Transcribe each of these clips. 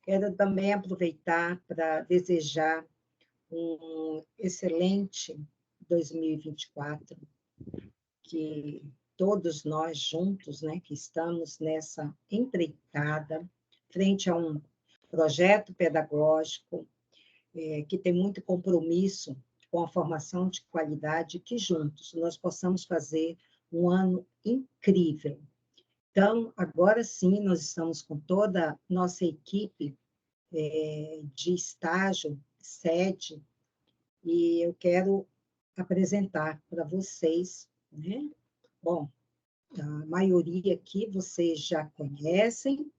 Quero também aproveitar para desejar um excelente 2024, que todos nós juntos, né, que estamos nessa empreitada, frente a um projeto pedagógico, que tem muito compromisso com a formação de qualidade, que juntos nós possamos fazer um ano incrível. Então, agora sim, nós estamos com toda a nossa equipe de estágio, sede, e eu quero apresentar para vocês, né? Bom, a maioria aqui vocês já conhecem.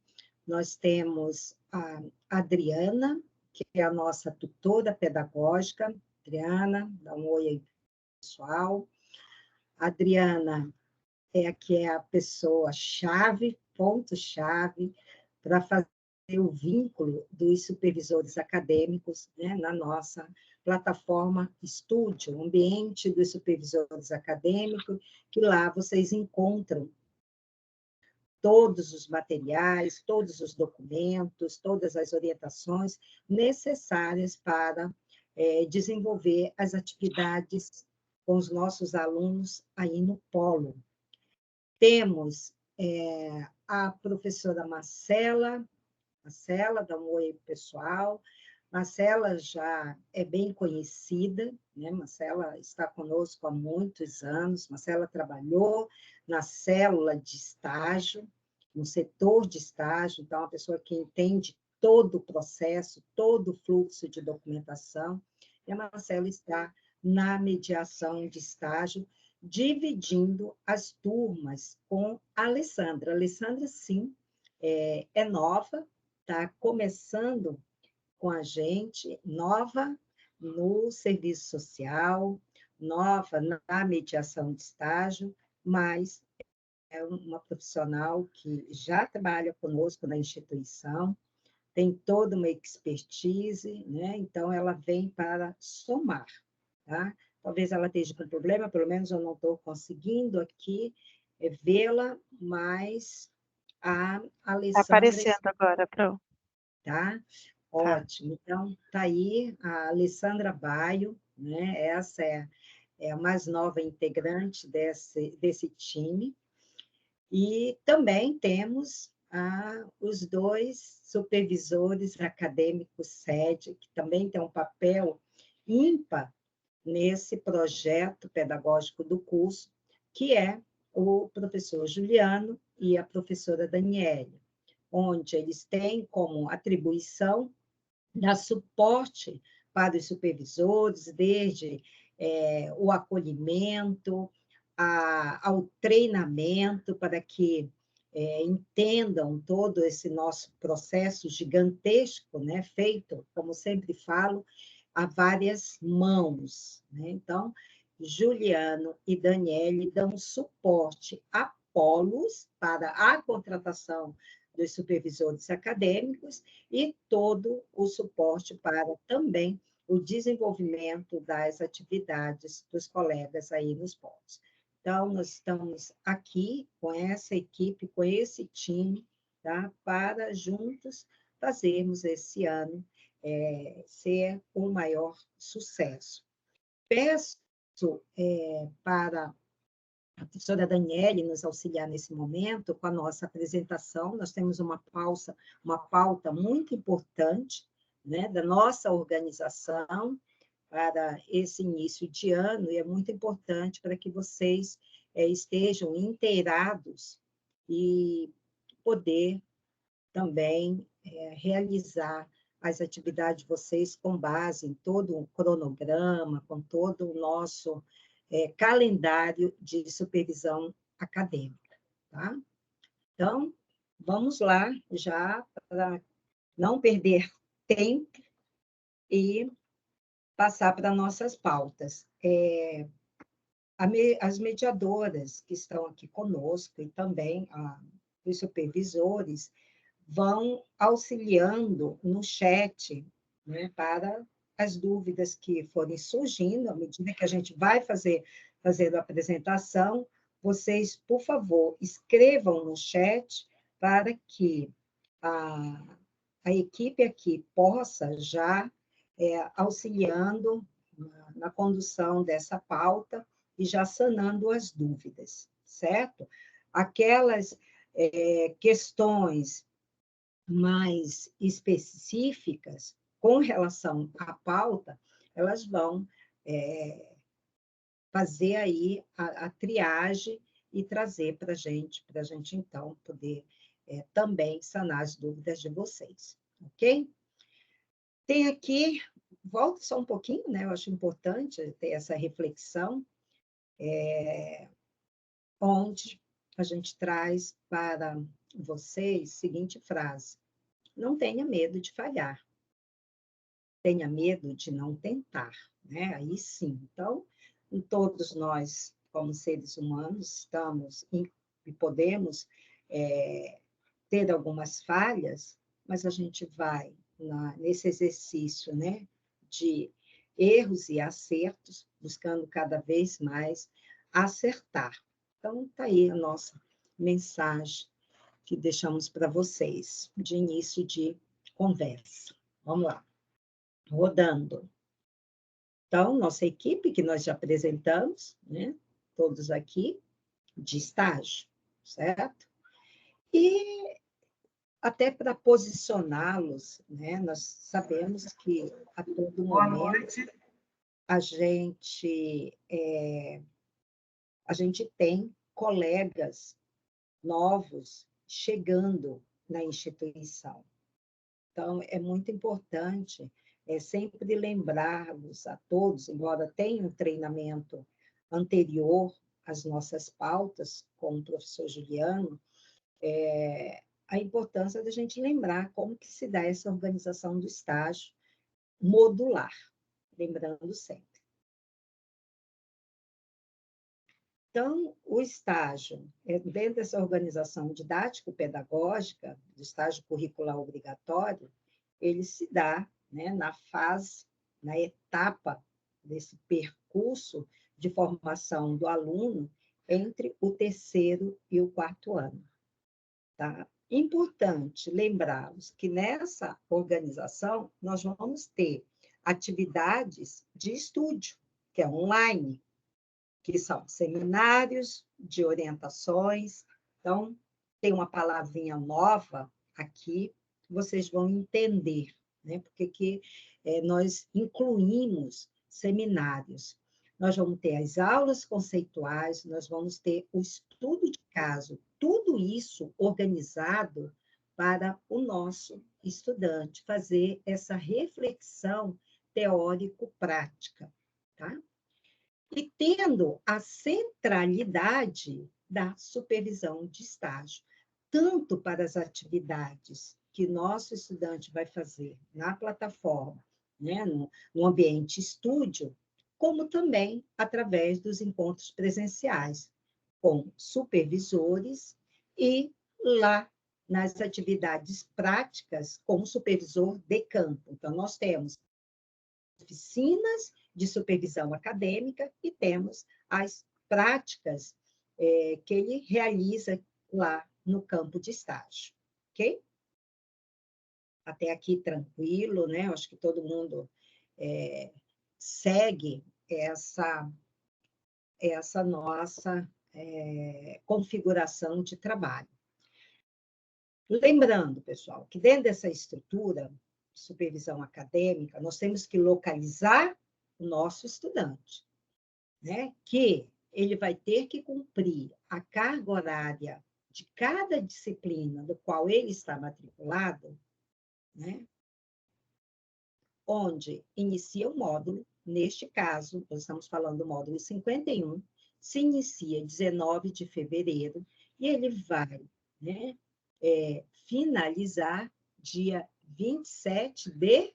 Nós temos a Adriana, que é a nossa tutora pedagógica. Adriana, dá um oi aí, pessoal. A Adriana é a pessoa-chave, ponto-chave, para fazer o vínculo dos supervisores acadêmicos, né, na nossa plataforma Estúdio, ambiente dos supervisores acadêmicos, que lá vocês encontram todos os materiais, todos os documentos, todas as orientações necessárias para desenvolver as atividades com os nossos alunos aí no Polo. Temos a professora Marcela, dá um oi pessoal. Marcela já é bem conhecida, né? Marcela está conosco há muitos anos. Marcela trabalhou na célula de estágio, no setor de estágio, então, é uma pessoa que entende todo o processo, todo o fluxo de documentação. E a Marcela está na mediação de estágio, dividindo as turmas com a Alessandra. A Alessandra, sim, é nova, está começando com a gente, nova no serviço social, nova na mediação de estágio, mas é uma profissional que já trabalha conosco na instituição, tem toda uma expertise, né? Então ela vem para somar, tá? Talvez ela esteja com problema, pelo menos eu não estou conseguindo aqui vê-la, mas a Tá Alessandra aparecendo agora, Pro. tá? Tá. Ótimo. Então, tá aí a Alessandra Baio, né? Essa é a mais nova integrante desse time. E também temos os dois supervisores acadêmicos sede, que também tem um papel ímpar nesse projeto pedagógico do curso, que é o professor Juliano e a professora Daniele, onde eles têm como atribuição dar suporte para os supervisores, desde o acolhimento, ao treinamento, para que entendam todo esse nosso processo gigantesco, né, feito, como sempre falo, a várias mãos, né? Então, Juliano e Daniele dão suporte a polos para a contratação dos supervisores acadêmicos e todo o suporte para também o desenvolvimento das atividades dos colegas aí nos polos. Então, nós estamos aqui com essa equipe, com esse time, tá? Para juntos fazermos esse ano ser um maior sucesso. Peço para a professora Daniele nos auxiliar nesse momento com a nossa apresentação. Nós temos uma pauta muito importante, né, da nossa organização para esse início de ano, e é muito importante para que vocês estejam inteirados e poder também realizar as atividades de vocês com base em todo um cronograma, com todo o nosso calendário de supervisão acadêmica, tá? Então, vamos lá, já para não perder tempo e passar para nossas pautas. As mediadoras que estão aqui conosco e também os supervisores vão auxiliando no chat, né, para as dúvidas que forem surgindo, à medida que a gente vai fazendo a apresentação, vocês, por favor, escrevam no chat para que a equipe aqui possa já auxiliando na condução dessa pauta e já sanando as dúvidas, certo? Aquelas questões mais específicas com relação à pauta, elas vão fazer aí a triagem e trazer para a gente, então, poder também sanar as dúvidas de vocês, ok? Tem aqui, volto só um pouquinho, né? Eu acho importante ter essa reflexão, onde a gente traz para vocês a seguinte frase: não tenha medo de falhar, tenha medo de não tentar, né? Aí sim. Então, todos nós, como seres humanos, estamos e podemos ter algumas falhas, mas a gente vai nesse exercício, né, de erros e acertos, buscando cada vez mais acertar. Então, está aí a nossa mensagem que deixamos para vocês, de início de conversa. Vamos lá. Rodando. Então, nossa equipe, que nós já apresentamos, né, todos aqui, de estágio, certo? E até para posicioná-los, né, nós sabemos que a todo momento a gente tem colegas novos chegando na instituição. Então, é muito importante sempre lembrá-los a todos, embora tenha um treinamento anterior às nossas pautas, com o professor Juliano, a importância da gente lembrar como que se dá essa organização do estágio modular, lembrando sempre. Então, o estágio, dentro dessa organização didático-pedagógica, do estágio curricular obrigatório, ele se dá, né, na fase, na etapa desse percurso de formação do aluno entre o 3º e o 4º ano. Tá? Importante lembrá-los que nessa organização nós vamos ter atividades de estúdio, que é online, que são seminários de orientações. Então, tem uma palavrinha nova aqui, vocês vão entender, né? Porque que nós incluímos seminários. Nós vamos ter as aulas conceituais, nós vamos ter o estudo de caso, tudo isso organizado para o nosso estudante fazer essa reflexão teórico-prática, tá? E tendo a centralidade da supervisão de estágio, tanto para as atividades que nosso estudante vai fazer na plataforma, né, no ambiente estúdio, como também através dos encontros presenciais, com supervisores e lá nas atividades práticas com o supervisor de campo. Então, nós temos oficinas de supervisão acadêmica e temos as práticas que ele realiza lá no campo de estágio, ok? Até aqui tranquilo, né? Acho que todo mundo segue essa nossa configuração de trabalho. Lembrando, pessoal, que dentro dessa estrutura de supervisão acadêmica, nós temos que localizar o nosso estudante, né? Que ele vai ter que cumprir a carga horária de cada disciplina do qual ele está matriculado, né? Onde inicia o módulo, neste caso, nós estamos falando do módulo 51, se inicia 19 de fevereiro, e ele vai, né, finalizar dia 27 de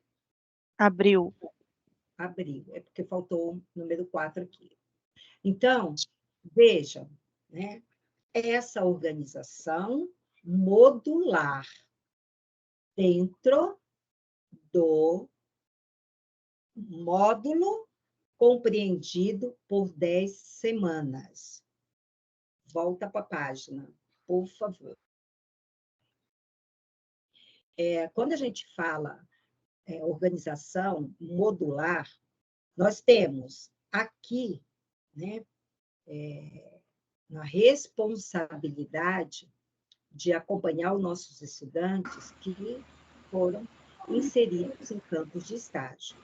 Abril. Abril, é porque faltou o número 4 aqui. Então, vejam, né, essa organização modular dentro do módulo compreendido por 10 semanas. Volta para a página, por favor. quando a gente fala organização modular, nós temos aqui, né, a responsabilidade de acompanhar os nossos estudantes que foram inseridos em campos de estágio.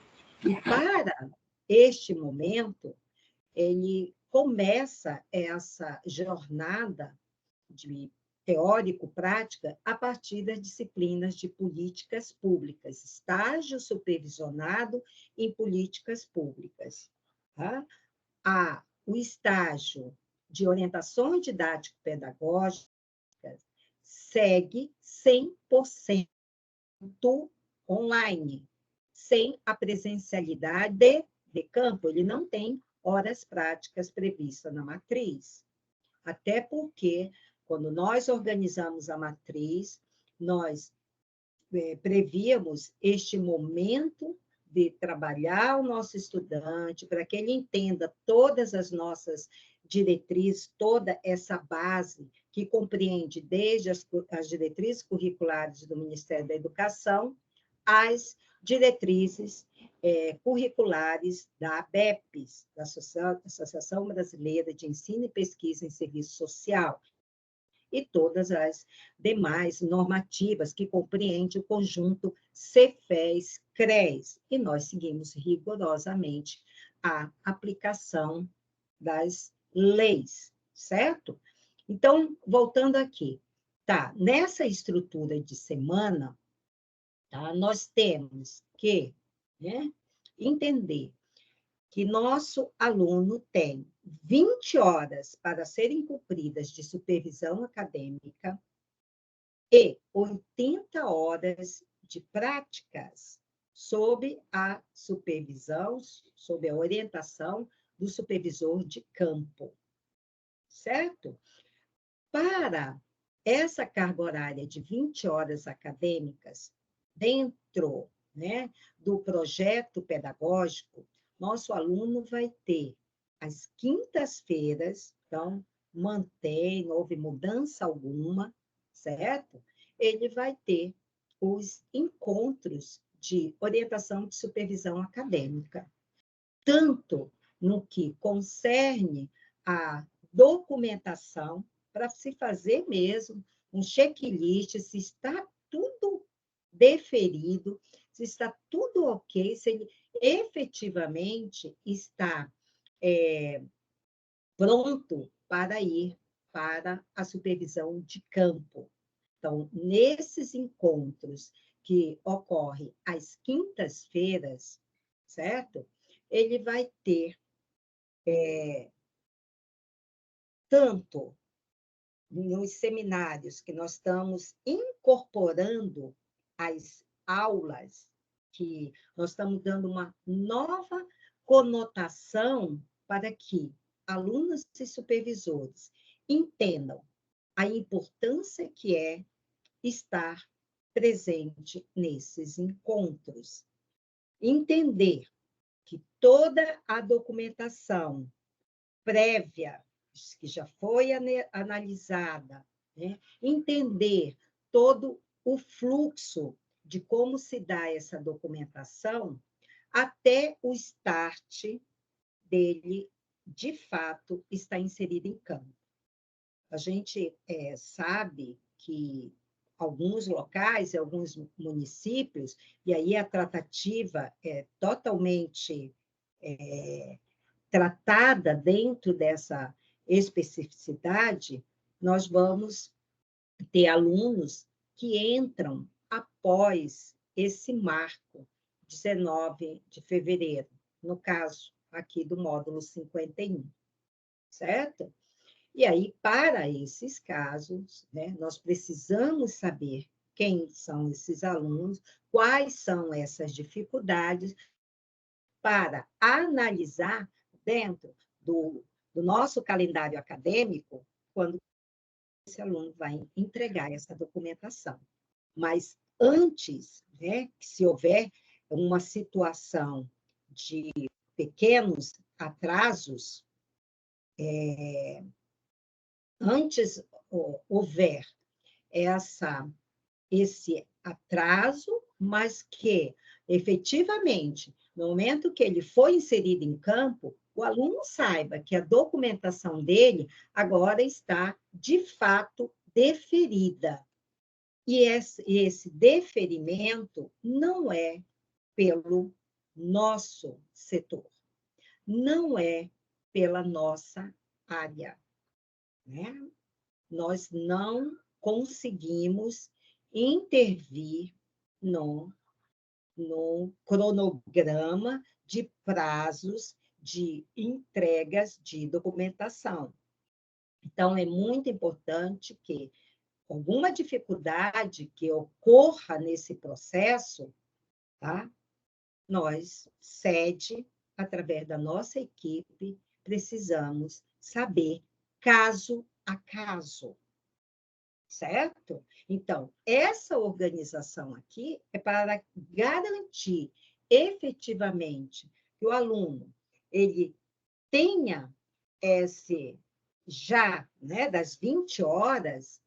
E para este momento, ele começa essa jornada de teórico-prática a partir das disciplinas de políticas públicas, estágio supervisionado em políticas públicas. Tá? O estágio de orientações didático-pedagógicas segue 100% online, sem a presencialidade de campo. Ele não tem horas práticas previstas na matriz. Até porque, quando nós organizamos a matriz, nós prevíamos este momento de trabalhar o nosso estudante, para que ele entenda todas as nossas diretrizes, toda essa base que compreende desde as diretrizes curriculares do Ministério da Educação, as diretrizes curriculares da ABEPS, da Associação Brasileira de Ensino e Pesquisa em Serviço Social, e todas as demais normativas que compreende o conjunto Cefes-CREAS. E nós seguimos rigorosamente a aplicação das leis, certo? Então, voltando aqui, tá? Nessa estrutura de semana, tá? Nós temos que, né, entender que nosso aluno tem 20 horas para serem cumpridas de supervisão acadêmica e 80 horas de práticas sob a supervisão, sob a orientação do supervisor de campo, certo? Para essa carga horária de 20 horas acadêmicas, dentro, né, do projeto pedagógico, nosso aluno vai ter as quintas-feiras, então, mantém, não houve mudança alguma, certo? Ele vai ter os encontros de orientação de supervisão acadêmica, tanto no que concerne a documentação, para se fazer mesmo um checklist, se está tudo deferido, se está tudo ok, se ele efetivamente está pronto para ir para a supervisão de campo. Então, nesses encontros que ocorrem às quintas-feiras, certo? Ele vai ter tanto nos seminários que nós estamos incorporando as aulas, que nós estamos dando uma nova conotação para que alunos e supervisores entendam a importância que é estar presente nesses encontros. Entender que toda a documentação prévia, que já foi analisada, né? Entender todo o fluxo de como se dá essa documentação até o start dele, de fato, está inserido em campo. A gente sabe que alguns locais, alguns municípios, e aí a tratativa é totalmente tratada dentro dessa especificidade, nós vamos ter alunos que entram após esse marco, 19 de fevereiro, no caso aqui do módulo 51, certo? E aí, para esses casos, né, nós precisamos saber quem são esses alunos, quais são essas dificuldades, para analisar dentro do nosso calendário acadêmico, quando esse aluno vai entregar essa documentação. Mas antes, né, que se houver uma situação de pequenos atrasos, antes houver essa esse atraso, mas que, efetivamente, no momento que ele foi inserido em campo, o aluno saiba que a documentação dele agora está, de fato, deferida. E esse deferimento não é pelo nosso setor, não é pela nossa área, né? Nós não conseguimos intervir no cronograma de prazos de entregas de documentação. Então, é muito importante que alguma dificuldade que ocorra nesse processo, tá? Nós, sede, através da nossa equipe, precisamos saber caso a caso, certo? Então, essa organização aqui é para garantir efetivamente que o aluno ele tenha esse já, né, das 20 horas,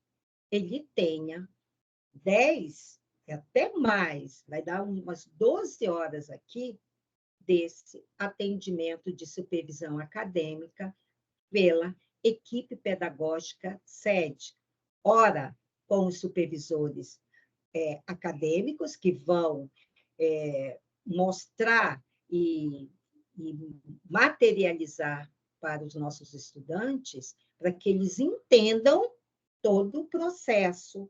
ele tenha 10, e até mais, vai dar umas 12 horas aqui desse atendimento de supervisão acadêmica pela equipe pedagógica sede. Ora, com os supervisores acadêmicos, que vão mostrar e materializar para os nossos estudantes, para que eles entendam todo o processo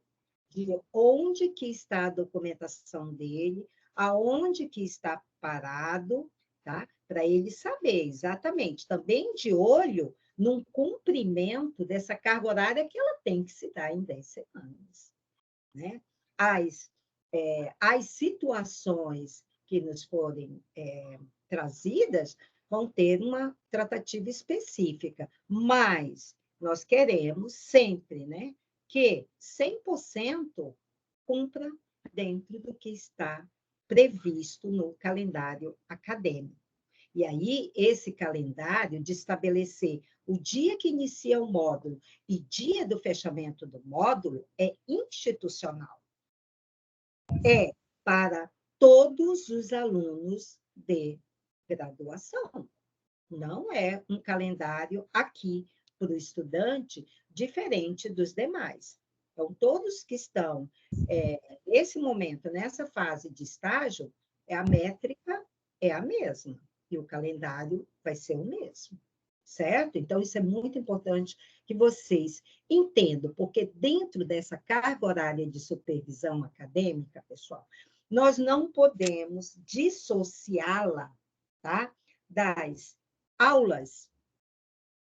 de onde que está a documentação dele, aonde que está parado, tá? Para ele saber exatamente, também de olho num cumprimento dessa carga horária que ela tem que se dar em 10 semanas, né? As situações que nos forem trazidas vão ter uma tratativa específica, mas nós queremos sempre, né, que 100% cumpra dentro do que está previsto no calendário acadêmico. E aí, esse calendário de estabelecer o dia que inicia o módulo e dia do fechamento do módulo é institucional. É para todos os alunos de graduação. Não é um calendário aqui para o estudante diferente dos demais. Então, todos que estão nesse momento, nessa fase de estágio, a métrica é a mesma e o calendário vai ser o mesmo, certo? Então, isso é muito importante que vocês entendam, porque dentro dessa carga horária de supervisão acadêmica, pessoal, nós não podemos dissociá-la, tá? Das aulas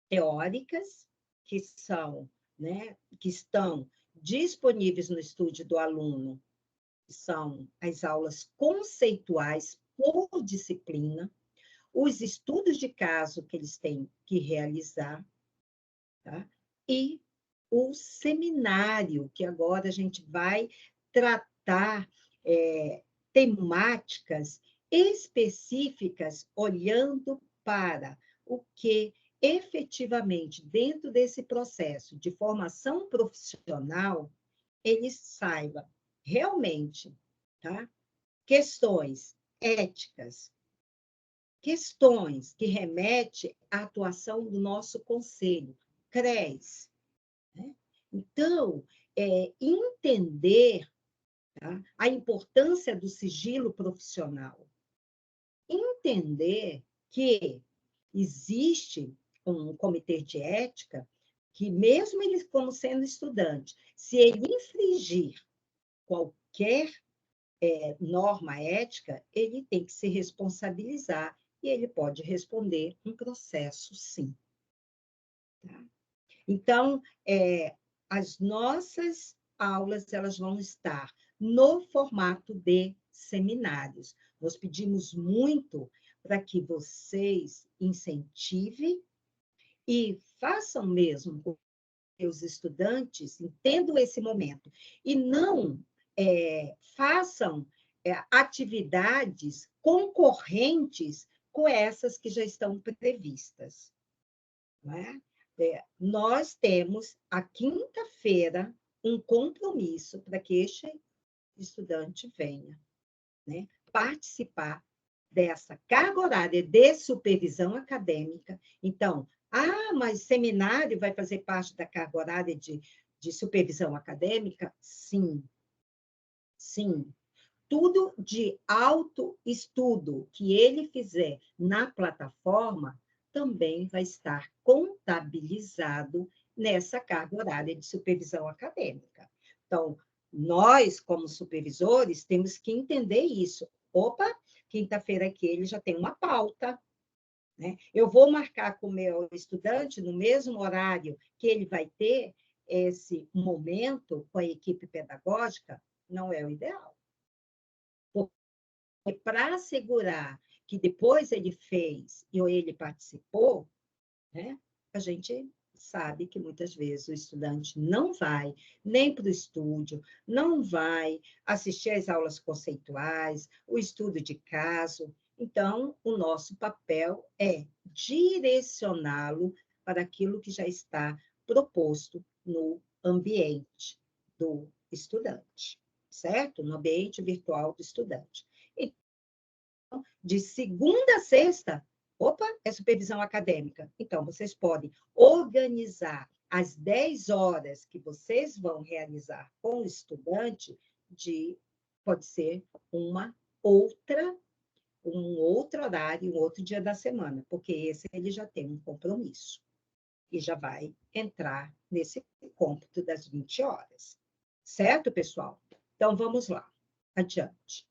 teóricas, que são, né, que estão disponíveis no estúdio do aluno, que são as aulas conceituais por disciplina, os estudos de caso que eles têm que realizar, tá? E o seminário, que agora a gente vai tratar temáticas específicas, olhando para o que efetivamente, dentro desse processo de formação profissional, ele saiba realmente, tá? Questões éticas, questões que remetem à atuação do nosso conselho, CRES. Né? Então, entender, tá, a importância do sigilo profissional, entender que existe um comitê de ética que, mesmo ele como sendo estudante, se ele infringir qualquer norma ética, ele tem que se responsabilizar e ele pode responder um processo, sim. Tá? Então, as nossas aulas elas vão estar no formato de seminários. Nós pedimos muito para que vocês incentivem e façam mesmo com que os estudantes entendam esse momento e não façam atividades concorrentes com essas que já estão previstas. Não é? Nós temos, a quinta-feira, um compromisso para que este estudante venha, né, participar dessa carga horária de supervisão acadêmica. Então, mas seminário vai fazer parte da carga horária de supervisão acadêmica? Sim, sim. Tudo de autoestudo que ele fizer na plataforma também vai estar contabilizado nessa carga horária de supervisão acadêmica. Então, nós, como supervisores, temos que entender isso. Opa, quinta-feira aqui ele já tem uma pauta, né? Eu vou marcar com o meu estudante no mesmo horário que ele vai ter esse momento com a equipe pedagógica, não é o ideal. Para assegurar que depois ele fez e ele participou, né, a gente sabe que muitas vezes o estudante não vai nem para o estúdio, não vai assistir às aulas conceituais, o estudo de caso. Então, o nosso papel é direcioná-lo para aquilo que já está proposto no ambiente do estudante, certo? No ambiente virtual do estudante. De segunda a sexta, opa, é supervisão acadêmica. Então, vocês podem organizar as 10 horas que vocês vão realizar com o estudante, pode ser um outro horário, um outro dia da semana, porque esse ele já tem um compromisso e já vai entrar nesse cômputo das 20 horas. Certo, pessoal? Então, vamos lá. Adiante.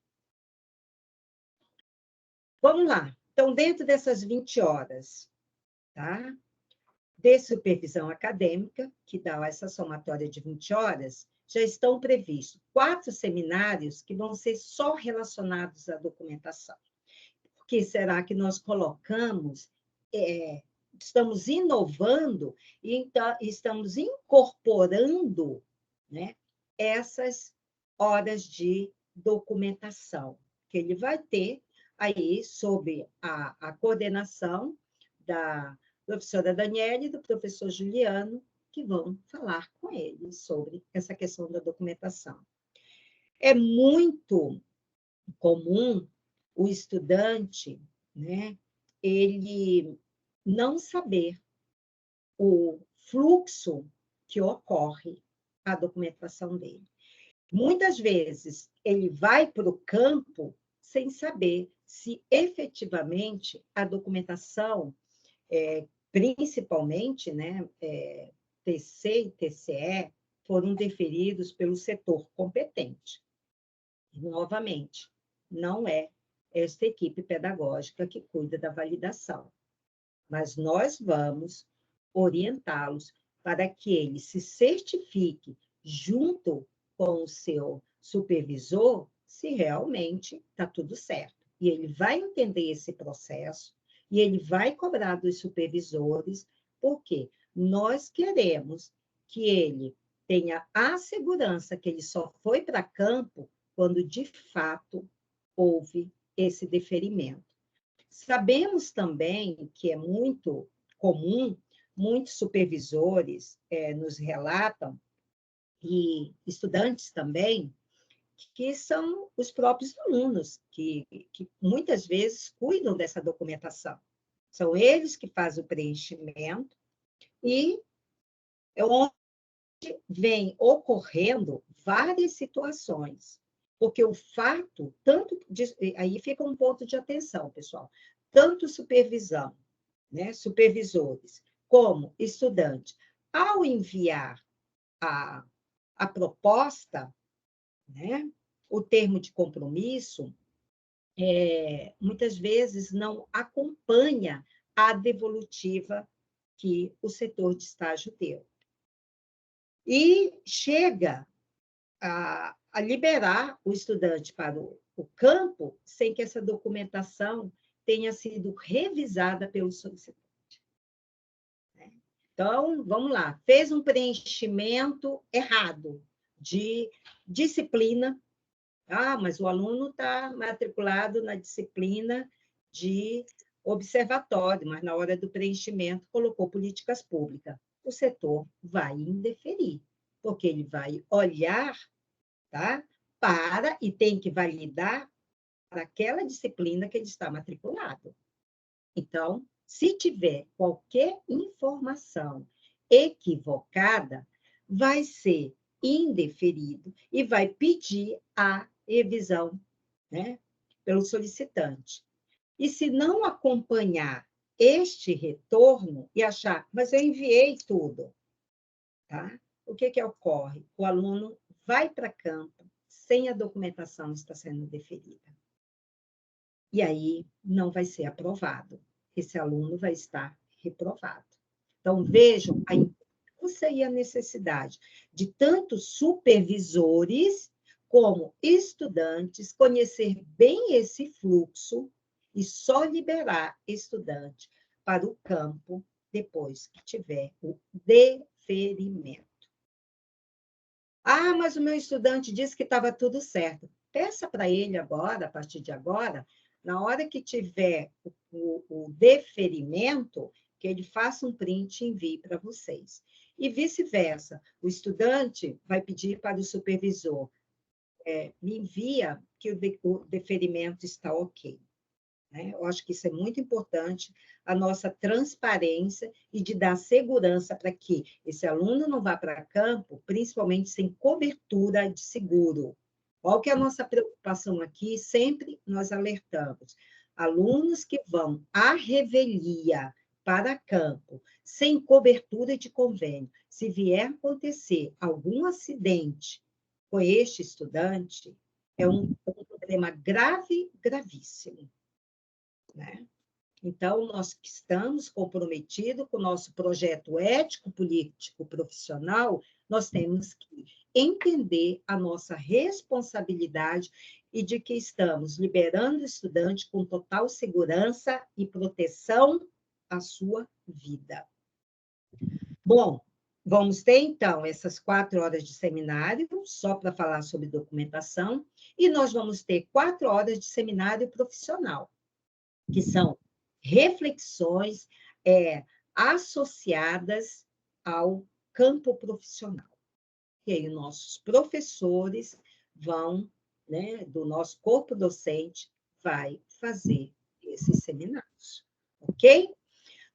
Vamos lá. Então, dentro dessas 20 horas, tá? De supervisão acadêmica, que dá essa somatória de 20 horas, já estão previstos 4 seminários que vão ser só relacionados à documentação. Por que será que nós colocamos, estamos inovando e então, estamos incorporando, né, essas horas de documentação, que ele vai ter aí sob a coordenação da professora Daniele e do professor Juliano, que vão falar com ele sobre essa questão da documentação. É muito comum o estudante, né, ele não saber o fluxo que ocorre a documentação dele. Muitas vezes ele vai para o campo sem saber se efetivamente a documentação, principalmente, né, TC e TCE, foram deferidos pelo setor competente. E, novamente, não é esta equipe pedagógica que cuida da validação, mas nós vamos orientá-los para que ele se certifique junto com o seu supervisor se realmente está tudo certo. E ele vai entender esse processo e ele vai cobrar dos supervisores, porque nós queremos que ele tenha a segurança que ele só foi para campo quando, de fato, houve esse deferimento. Sabemos também que é muito comum, muitos supervisores nos relatam, e estudantes também, que são os próprios alunos, que muitas vezes cuidam dessa documentação. São eles que fazem o preenchimento e é onde vem ocorrendo várias situações. Porque o fato, aí fica um ponto de atenção, pessoal, tanto supervisão, né, supervisores, como estudante, ao enviar a proposta, né, o termo de compromisso, muitas vezes não acompanha a devolutiva que o setor de estágio deu. E chega a liberar o estudante para o campo sem que essa documentação tenha sido revisada pelo solicitante. Então, vamos lá, fez um preenchimento errado de disciplina. Mas o aluno está matriculado na disciplina de observatório, mas na hora do preenchimento colocou políticas públicas. O setor vai indeferir, porque ele vai olhar, tá, e tem que validar para aquela disciplina que ele está matriculado. Então, se tiver qualquer informação equivocada, vai ser indeferido e vai pedir a revisão, né, pelo solicitante. E se não acompanhar este retorno e achar, mas eu enviei tudo, tá? O que ocorre? O aluno vai para campo sem a documentação está sendo deferida. E aí não vai ser aprovado. Esse aluno vai estar reprovado. Então, vejam a importância e a necessidade de tanto supervisores como estudantes conhecer bem esse fluxo e só liberar estudante para o campo depois que tiver o deferimento. Ah, mas o meu estudante disse que estava tudo certo. Peça para ele agora, a partir de agora, na hora que tiver o deferimento, que ele faça um print e envie para vocês. E vice-versa, o estudante vai pedir para o supervisor, me envia que o deferimento está ok. Né? Eu acho que isso é muito importante, a nossa transparência e de dar segurança para que esse aluno não vá para campo, principalmente sem cobertura de seguro. Qual que é a nossa preocupação aqui? Sempre nós alertamos. Alunos que vão à revelia para campo, sem cobertura de convênio, se vier acontecer algum acidente com este estudante, é um problema grave, gravíssimo. Né? Então, nós estamos comprometidos com o nosso projeto ético, político, profissional, nós temos que entender a nossa responsabilidade e de que estamos liberando o estudante com total segurança e proteção à sua vida. Bom, vamos ter, então, essas 4 horas de seminário, só para falar sobre documentação, e nós vamos ter 4 horas de seminário profissional, que são reflexões associadas ao campo profissional. E aí, nossos professores vão, né, do nosso corpo docente, vai fazer esses seminários, ok?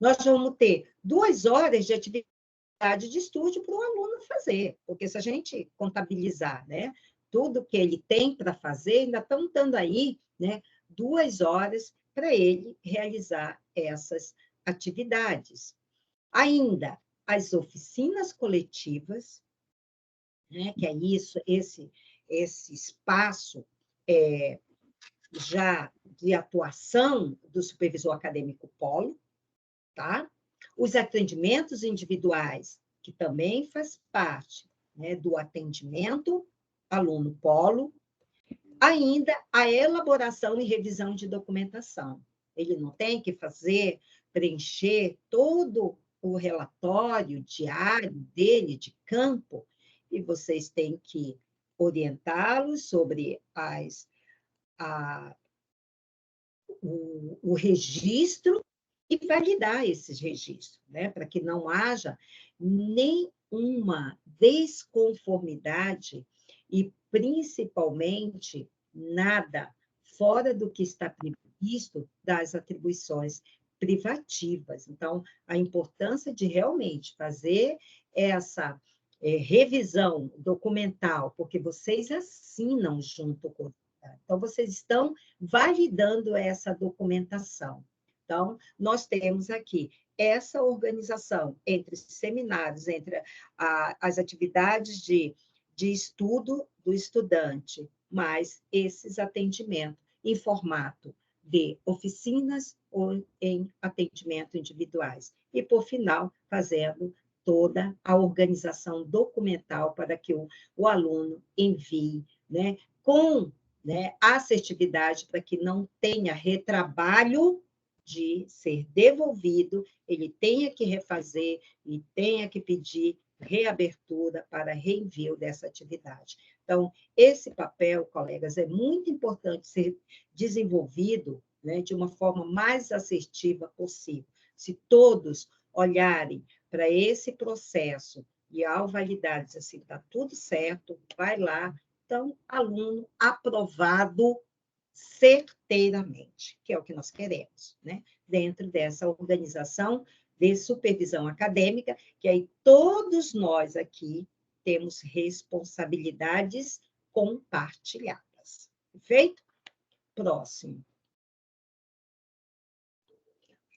Nós vamos ter 2 horas de atividade de estúdio para o aluno fazer, porque se a gente contabilizar, né, tudo que ele tem para fazer, ainda estão dando aí, né, 2 horas para ele realizar essas atividades. Ainda, as oficinas coletivas, né, que é isso, esse espaço já de atuação do supervisor acadêmico polo, tá? Os atendimentos individuais, que também faz parte, né, do atendimento aluno polo, ainda a elaboração e revisão de documentação. Ele não tem que preencher todo o relatório diário dele de campo, e vocês têm que orientá-los sobre o registro e validar esses registros, né? Para que não haja nenhuma desconformidade e, principalmente, nada fora do que está previsto das atribuições privativas. Então, a importância de realmente fazer essa revisão documental, porque vocês assinam junto com. Então, vocês estão validando essa documentação. Então, nós temos aqui essa organização entre seminários, entre as atividades de estudo do estudante, mais esses atendimentos em formato de oficinas ou em atendimento individuais. E, por final, fazendo toda a organização documental para que o aluno envie, né, com, né, assertividade para que não tenha retrabalho de ser devolvido, ele tenha que refazer e tenha que pedir reabertura para reenvio dessa atividade. Então, esse papel, colegas, é muito importante ser desenvolvido, né, de uma forma mais assertiva possível. Se todos olharem para esse processo e, ao validar, dizer assim, está tudo certo, vai lá, Então, aluno aprovado certeiramente, que é o que nós queremos, né? Dentro dessa organização de supervisão acadêmica, que aí todos nós aqui temos responsabilidades compartilhadas. Perfeito? Próximo.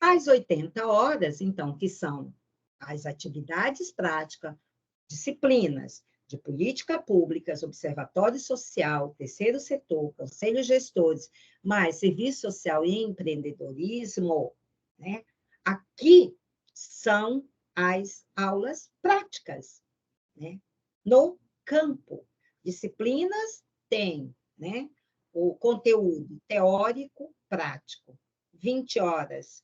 As 80 horas, então, que são as atividades práticas, disciplinas de política pública, observatório social, terceiro setor, conselhos gestores, mais serviço social e empreendedorismo, né? Aqui são as aulas práticas, né? No campo. Disciplinas tem, né? O conteúdo teórico prático, 20 horas,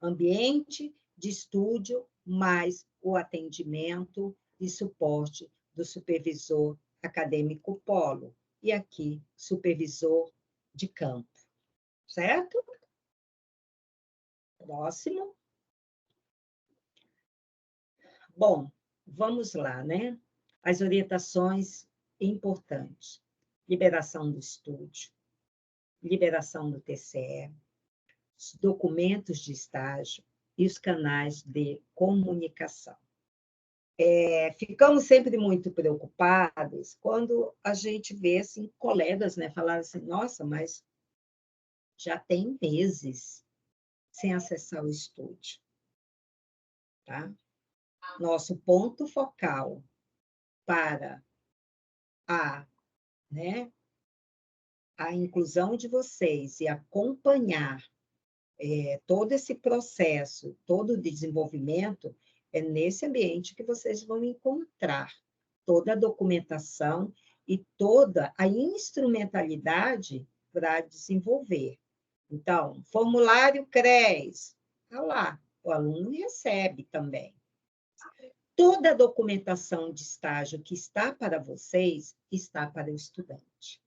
ambiente de estúdio, mais o atendimento e suporte do supervisor acadêmico polo, e aqui, supervisor de campo. Certo? Próximo. Bom, vamos lá, né? As orientações importantes. Liberação do estúdio, liberação do TCE, os documentos de estágio e os canais de comunicação. Ficamos sempre muito preocupados quando a gente vê assim, colegas, né, falar assim, nossa, mas já tem meses sem acessar o estúdio. Tá? Nosso ponto focal para a, né, a inclusão de vocês e acompanhar todo esse processo, todo o desenvolvimento, é nesse ambiente que vocês vão encontrar toda a documentação e toda a instrumentalidade para desenvolver. Então, formulário CRES, está lá, o aluno recebe também. Toda a documentação de estágio que está para vocês, está para o estudante.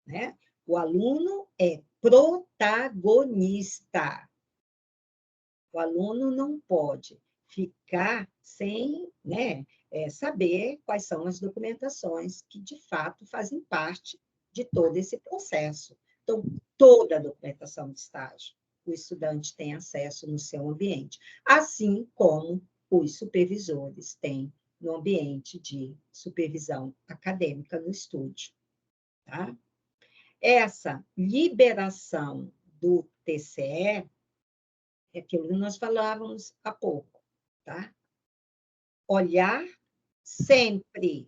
Né? O aluno é protagonista. O aluno não pode ficar sem, né, saber quais são as documentações que, de fato, fazem parte de todo esse processo. Então, toda a documentação de estágio, o estudante tem acesso no seu ambiente, assim como os supervisores têm no ambiente de supervisão acadêmica no estúdio. Tá? Essa liberação do TCE é aquilo que nós falávamos há pouco, tá? Olhar sempre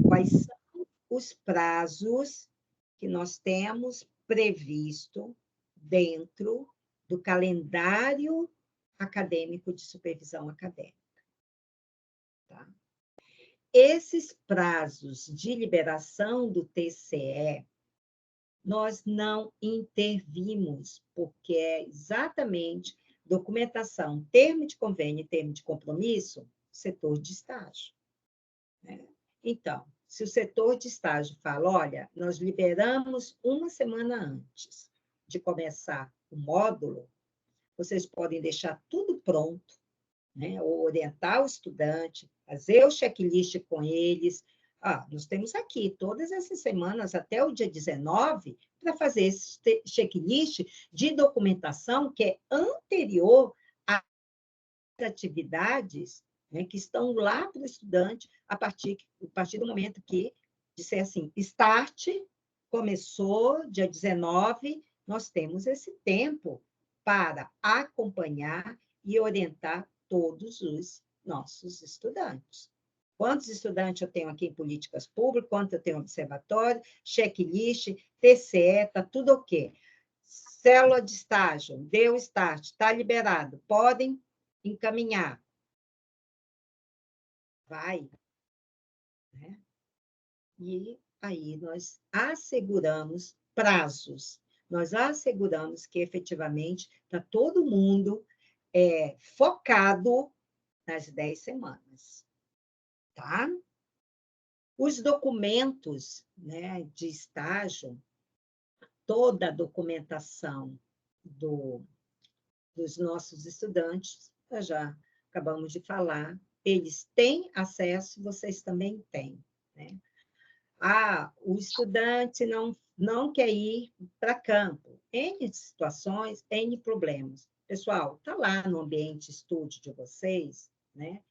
quais são os prazos que nós temos previsto dentro do calendário acadêmico de supervisão acadêmica. Tá? Esses prazos de liberação do TCE, nós não intervimos, porque é exatamente documentação, termo de convênio e termo de compromisso, setor de estágio. Né? Então, se o setor de estágio fala, olha, nós liberamos uma semana antes de começar o módulo, vocês podem deixar tudo pronto, né? Ou orientar o estudante, fazer o checklist com eles. Nós temos aqui todas essas semanas, até o dia 19, para fazer esse checklist de documentação que é anterior às atividades, né, que estão lá para o estudante a partir do momento que disser assim, start, começou, dia 19, nós temos esse tempo para acompanhar e orientar todos os nossos estudantes. Quantos estudantes eu tenho aqui em políticas públicas, quanto eu tenho em observatório, checklist, TCE, está tudo ok. Célula de estágio, deu start, está liberado, podem encaminhar. Vai. Né? E aí nós asseguramos prazos, nós asseguramos que efetivamente está todo mundo focado nas 10 semanas. Tá? Os documentos, né, de estágio, toda a documentação dos nossos estudantes, nós já acabamos de falar, eles têm acesso, vocês também têm. Né? O estudante não quer ir para campo. N situações, N problemas. Pessoal, está lá no ambiente estúdio de vocês, né?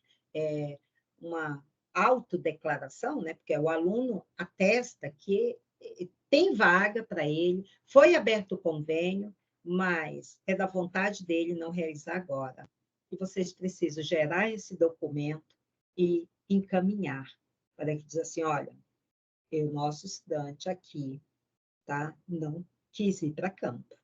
Uma autodeclaração, né? Porque o aluno atesta que tem vaga para ele, foi aberto o convênio, mas é da vontade dele não realizar agora. E vocês precisam gerar esse documento e encaminhar para que diz assim, olha, o nosso estudante aqui, tá? Não quis ir para campo.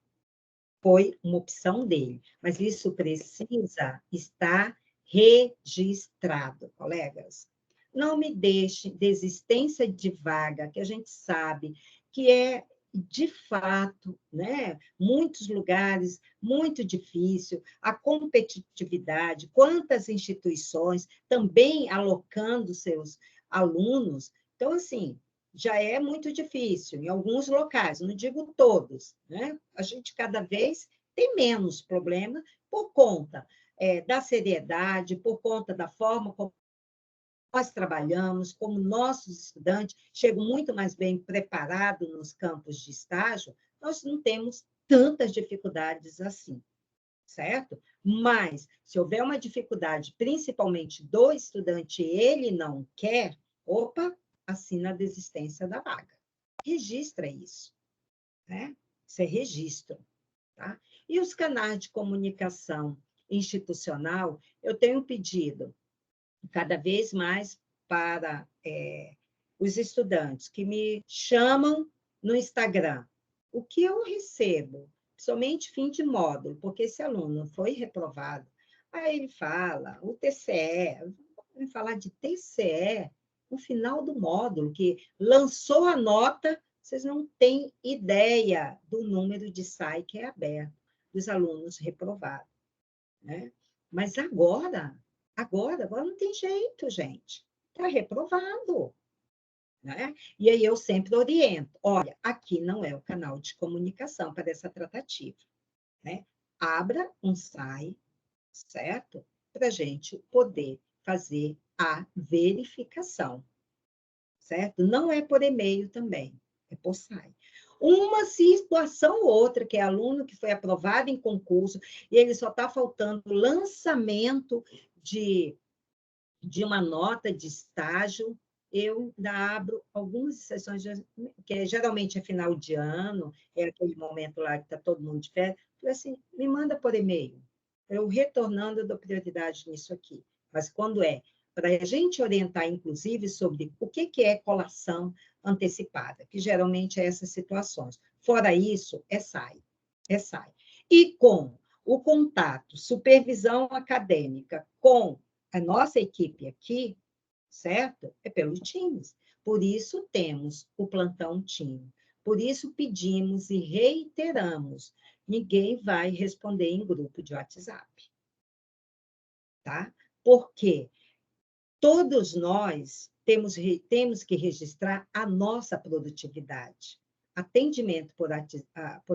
Foi uma opção dele, mas isso precisa estar registrado, colegas. Não me deixe desistência de vaga, que a gente sabe que é de fato, né? Muitos lugares, muito difícil, a competitividade, quantas instituições também alocando seus alunos. Então, assim, já é muito difícil em alguns locais, não digo todos, né? A gente cada vez tem menos problema por conta da seriedade, por conta da forma como nós trabalhamos, como nossos estudantes chegam muito mais bem preparados nos campos de estágio, nós não temos tantas dificuldades assim, certo? Mas, se houver uma dificuldade, principalmente do estudante, ele não quer, opa, assina a desistência da vaga. Registra isso, né? Isso é registro, tá? E os canais de comunicação institucional, eu tenho pedido cada vez mais para os estudantes que me chamam no Instagram. O que eu recebo, somente fim de módulo, porque esse aluno foi reprovado, aí ele fala, o TCE, vamos falar de TCE no final do módulo, que lançou a nota, vocês não têm ideia do número de SAI que é aberto, dos alunos reprovados, né? Mas agora não tem jeito, gente. Está reprovado, né? E aí eu sempre oriento, olha, aqui não é o canal de comunicação para essa tratativa, né? Abra um SAI, certo? Para a gente poder fazer a verificação, certo? Não é por e-mail também, é por SAI. Uma situação ou outra, que é aluno que foi aprovado em concurso, e ele só está faltando lançamento de uma nota de estágio, eu ainda abro algumas sessões, que geralmente é final de ano, é aquele momento lá que está todo mundo de férias, falei assim, me manda por e-mail, eu retornando, eu dou prioridade nisso aqui. Mas quando é para a gente orientar, inclusive, sobre o que é colação antecipada, que geralmente é essas situações. Fora isso, é SAI. E com o contato, supervisão acadêmica com a nossa equipe aqui, certo? É pelo Teams. Por isso temos o plantão time. Por isso pedimos e reiteramos. Ninguém vai responder em grupo de WhatsApp. Tá? Porque todos nós temos que registrar a nossa produtividade. Atendimento por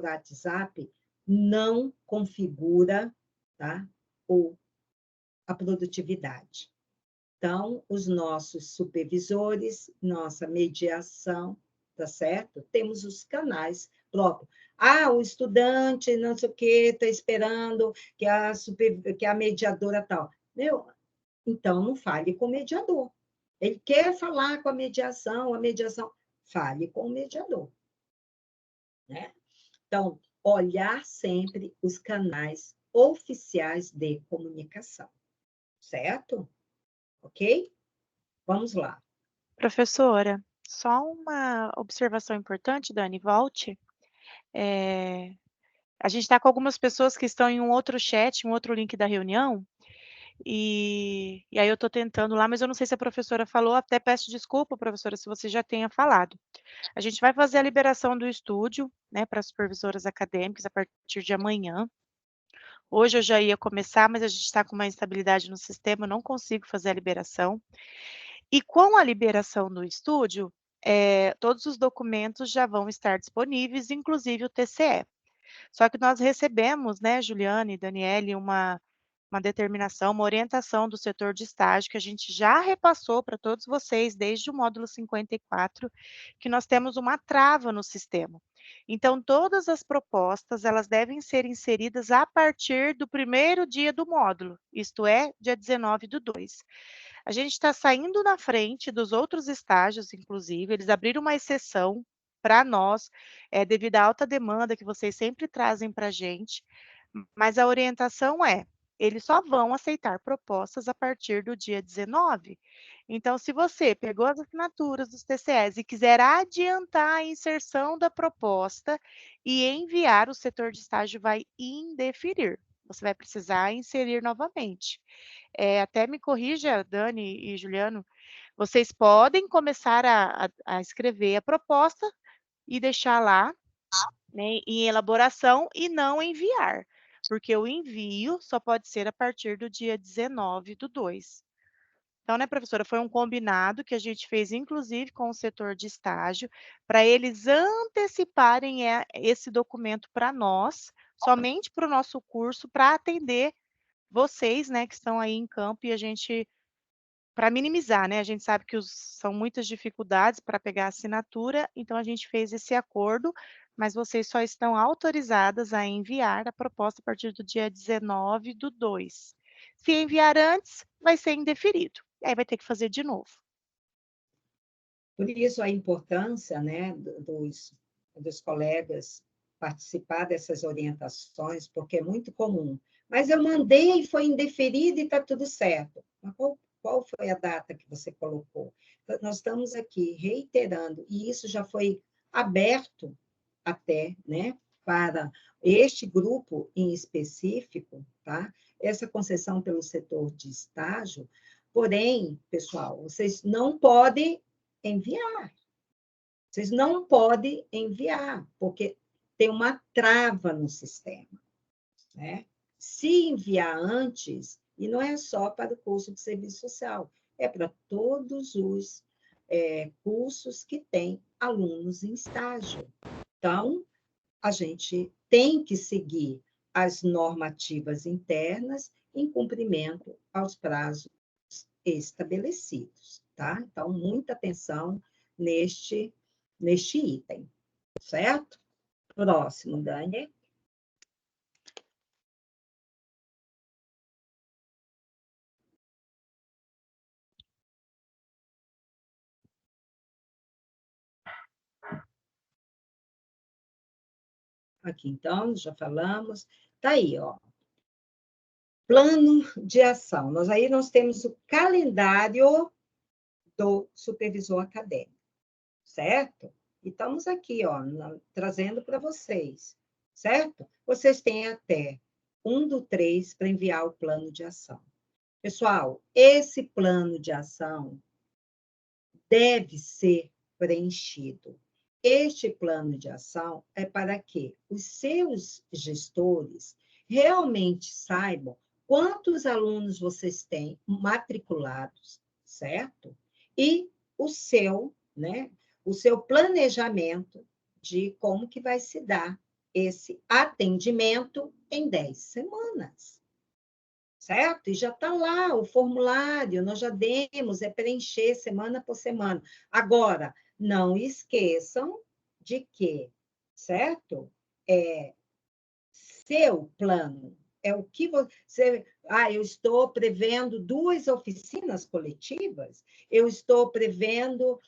WhatsApp não configura, tá? A produtividade. Então, os nossos supervisores, nossa mediação, tá certo? Temos os canais próprios. O estudante, não sei o quê, está esperando que a mediadora tal. Então, não fale com o mediador. Ele quer falar com a mediação, fale com o mediador, né? Então, olhar sempre os canais oficiais de comunicação, certo? Ok? Vamos lá. Professora, só uma observação importante, Dani, volte. A gente está com algumas pessoas que estão em um outro chat, um outro link da reunião, e aí eu estou tentando lá, mas eu não sei se a professora falou, até peço desculpa, professora, se você já tenha falado. A gente vai fazer a liberação do estúdio, né, para supervisoras acadêmicas a partir de amanhã. Hoje eu já ia começar, mas a gente está com uma instabilidade no sistema, eu não consigo fazer a liberação. E com a liberação do estúdio, todos os documentos já vão estar disponíveis, inclusive o TCE. Só que nós recebemos, né, Juliane e Daniele, uma determinação, uma orientação do setor de estágio, que a gente já repassou para todos vocês, desde o módulo 54, que nós temos uma trava no sistema. Então, todas as propostas, elas devem ser inseridas a partir do primeiro dia do módulo, isto é, dia 19/2. A gente está saindo na frente dos outros estágios, inclusive, eles abriram uma exceção para nós, devido à alta demanda que vocês sempre trazem para a gente, mas a orientação é, eles só vão aceitar propostas a partir do dia 19. Então, se você pegou as assinaturas dos TCEs e quiser adiantar a inserção da proposta e enviar, o setor de estágio vai indeferir. Você vai precisar inserir novamente. Até me corrija, Dani e Juliano, vocês podem começar a escrever a proposta e deixar lá, né, em elaboração e não enviar, porque o envio só pode ser a partir do dia 19/2. Então, né, professora, foi um combinado que a gente fez, inclusive, com o setor de estágio, para eles anteciparem esse documento para nós, somente para o nosso curso, para atender vocês, né, que estão aí em campo e a gente para minimizar, né, a gente sabe que são muitas dificuldades para pegar a assinatura, então a gente fez esse acordo, mas vocês só estão autorizadas a enviar a proposta a partir do dia 19/2. Se enviar antes, vai ser indeferido, e aí vai ter que fazer de novo. Por isso a importância, né, dos colegas participar dessas orientações, porque é muito comum. Mas eu mandei, foi indeferido e está tudo certo. Mas qual foi a data que você colocou? Então, nós estamos aqui reiterando, e isso já foi aberto até, né, para este grupo em específico, tá? Essa concessão pelo setor de estágio. Porém, pessoal, vocês não podem enviar. Vocês não podem enviar, porque tem uma trava no sistema, né? Se enviar antes, e não é só para o curso de serviço social, é para todos os cursos que têm alunos em estágio. Então, a gente tem que seguir as normativas internas em cumprimento aos prazos estabelecidos, tá? Então, muita atenção neste item, certo? Próximo, Dani. Aqui, então, já falamos. Tá aí, ó. Plano de ação. Nós temos o calendário do supervisor acadêmico, certo? E estamos aqui, ó, trazendo para vocês, certo? Vocês têm até 1/3 para enviar o plano de ação. Pessoal, esse plano de ação deve ser preenchido. Este plano de ação é para que os seus gestores realmente saibam quantos alunos vocês têm matriculados, certo? E né, o seu planejamento de como que vai se dar esse atendimento em 10 semanas. Certo? E já está lá o formulário, nós já demos, é preencher semana por semana. Agora, não esqueçam de que, certo? Seu plano é o que você. Eu estou prevendo 2 oficinas coletivas, eu estou prevendo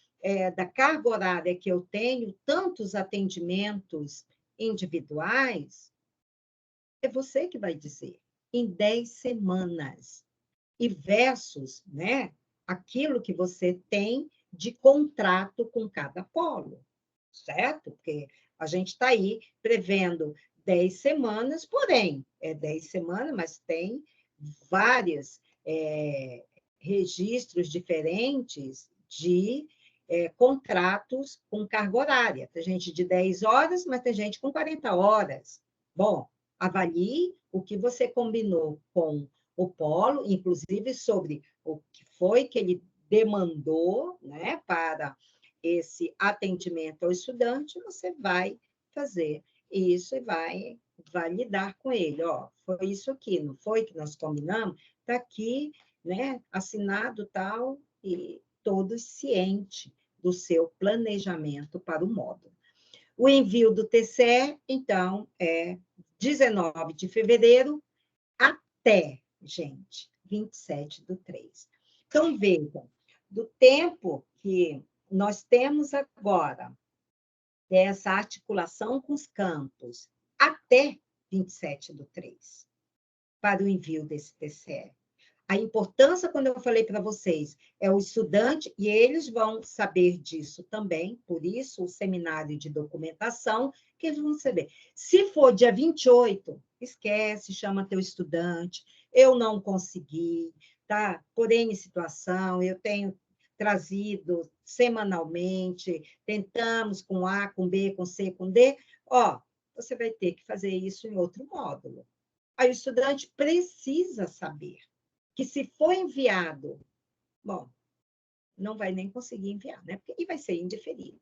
da carga horária que eu tenho, tantos atendimentos individuais, é você que vai dizer, em 10 semanas. E versus, né, aquilo que você tem de contrato com cada polo, certo? Porque a gente está aí prevendo 10 semanas, porém, é 10 semanas, mas tem vários registros diferentes de contratos com carga horária. Tem gente de 10 horas, mas tem gente com 40 horas. Bom, avalie o que você combinou com o polo, inclusive sobre o que foi que ele demandou, né, para esse atendimento ao estudante, você vai fazer isso e vai lidar com ele. Ó, foi isso aqui, não foi que nós combinamos? Está aqui, né, assinado tal, e todos cientes do seu planejamento para o módulo. O envio do TCE, então, é 19 de fevereiro até, gente, 27/3. Então, vejam, do tempo que nós temos agora, dessa articulação com os campos, até 27/3, para o envio desse TCE. A importância, quando eu falei para vocês, é o estudante, e eles vão saber disso também, por isso o seminário de documentação, que eles vão saber. Se for dia 28, esquece, chama teu estudante, eu não consegui, tá? Por N situação, eu tenho trazido semanalmente, tentamos com A, com B, com C, com D, ó, você vai ter que fazer isso em outro módulo. Aí o estudante precisa saber que se for enviado, bom, não vai nem conseguir enviar, né? E vai ser indiferido.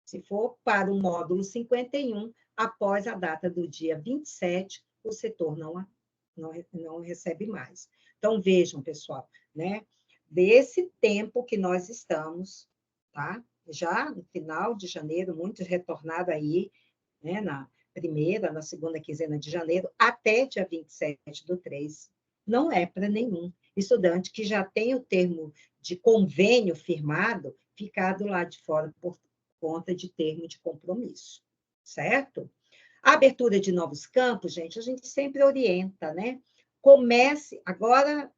Se for para o módulo 51, após a data do dia 27, o setor não recebe mais. Então, vejam, pessoal, né? Desse tempo que nós estamos, tá? Já no final de janeiro, muito retornado aí, né? Na primeira, na segunda quinzena de janeiro, até dia 27/3, não é para nenhum estudante que já tem o termo de convênio firmado, ficado lá de fora por conta de termo de compromisso, certo? A abertura de novos campos, gente, a gente sempre orienta, né? Comece agora,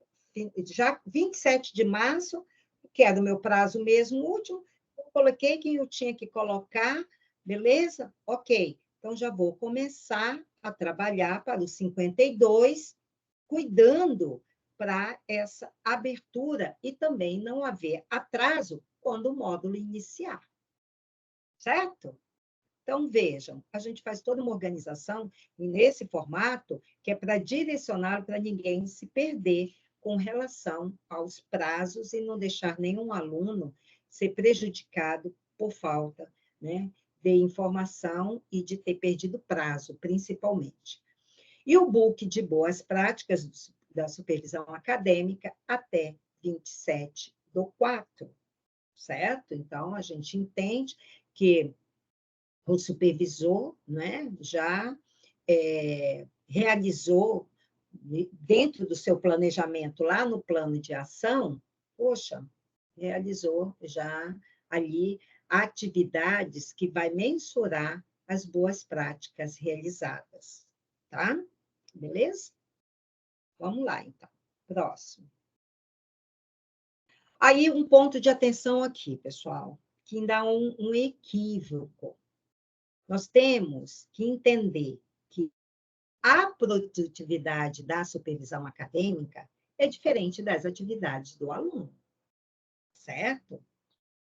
já 27 de março, que era o meu prazo mesmo último, eu coloquei quem eu tinha que colocar, beleza? Ok, então já vou começar a trabalhar para os 52, cuidando para essa abertura e também não haver atraso quando o módulo iniciar, certo? Então, vejam, a gente faz toda uma organização e nesse formato que é para direcionar, para ninguém se perder com relação aos prazos e não deixar nenhum aluno ser prejudicado por falta, né, de informação e de ter perdido prazo, principalmente. E o book de boas práticas da supervisão acadêmica até 27/4, certo? Então, a gente entende que o supervisor, né, já realizou, dentro do seu planejamento, lá no plano de ação, poxa, realizou já ali atividades que vai mensurar as boas práticas realizadas, tá? Beleza? Vamos lá, então. Próximo. Aí, um ponto de atenção aqui, pessoal, que ainda há um equívoco. Nós temos que entender que a produtividade da supervisão acadêmica é diferente das atividades do aluno, certo?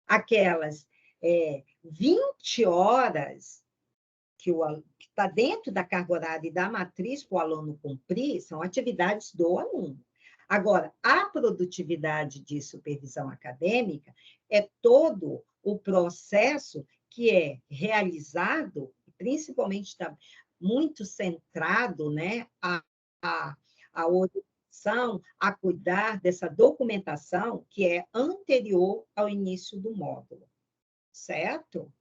Aquelas 20 horas que está dentro da carga horária e da matriz para o aluno cumprir são atividades do aluno. Agora, a produtividade de supervisão acadêmica é todo o processo que é realizado, principalmente está muito centrado, né, a orientação, a cuidar dessa documentação que é anterior ao início do módulo, certo?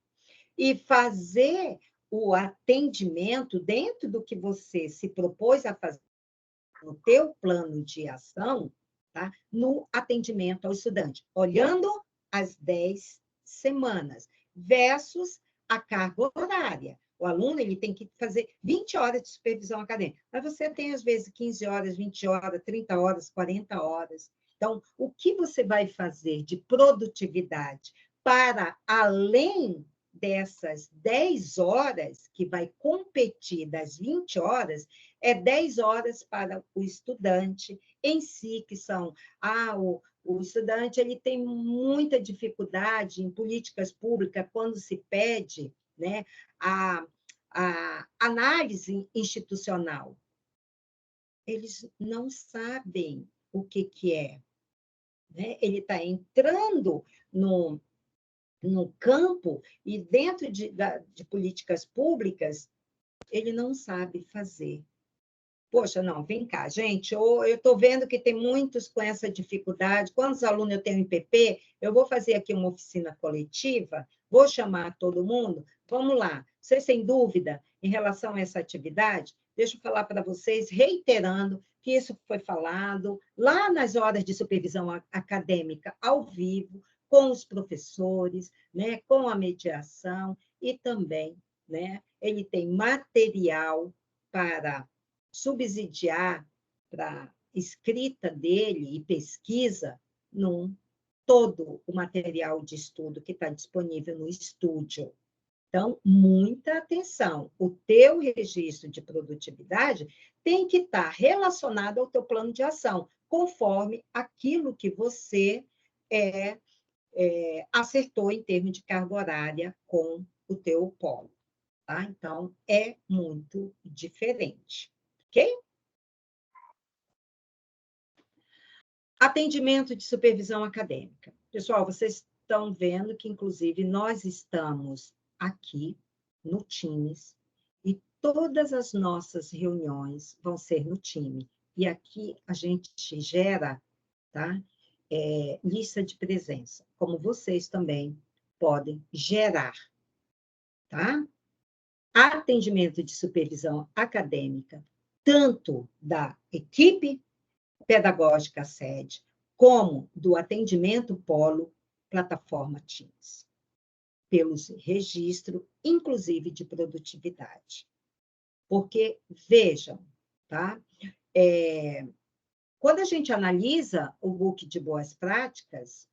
E fazer o atendimento dentro do que você se propôs a fazer no teu plano de ação, tá? No atendimento ao estudante, olhando as 10 semanas, versus a carga horária. O aluno ele tem que fazer 20 horas de supervisão acadêmica, mas você tem, às vezes, 15 horas, 20 horas, 30 horas, 40 horas. Então, o que você vai fazer de produtividade para além dessas 10 horas, que vai competir das 20 horas, é 10 horas para o estudante em si, que são, o estudante ele tem muita dificuldade em políticas públicas quando se pede, né, a análise institucional. Eles não sabem o que é. Né? Ele está entrando no campo e dentro de políticas públicas, ele não sabe fazer. Poxa, não, vem cá, gente, eu estou vendo que tem muitos com essa dificuldade. Quantos alunos eu tenho em PP? Eu vou fazer aqui uma oficina coletiva, vou chamar todo mundo. Vamos lá. Vocês têm dúvida em relação a essa atividade? Deixa eu falar para vocês, reiterando que isso foi falado lá nas horas de supervisão acadêmica, ao vivo, com os professores, né, com a mediação, e também, né, ele tem material para subsidiar para escrita dele e pesquisa num todo o material de estudo que está disponível no estúdio. Então, muita atenção. O teu registro de produtividade tem que estar relacionado ao teu plano de ação, conforme aquilo que você acertou em termos de carga horária com o teu polo. Tá? Então, é muito diferente. Ok? Atendimento de supervisão acadêmica. Pessoal, vocês estão vendo que, inclusive, nós estamos aqui no Teams e todas as nossas reuniões vão ser no Teams. E aqui a gente gera, tá? Lista de presença, como vocês também podem gerar, tá? Atendimento de supervisão acadêmica, tanto da equipe pedagógica sede, como do atendimento polo, plataforma Teams, pelos registro, inclusive de produtividade. Porque, vejam, tá? Quando a gente analisa o book de boas práticas,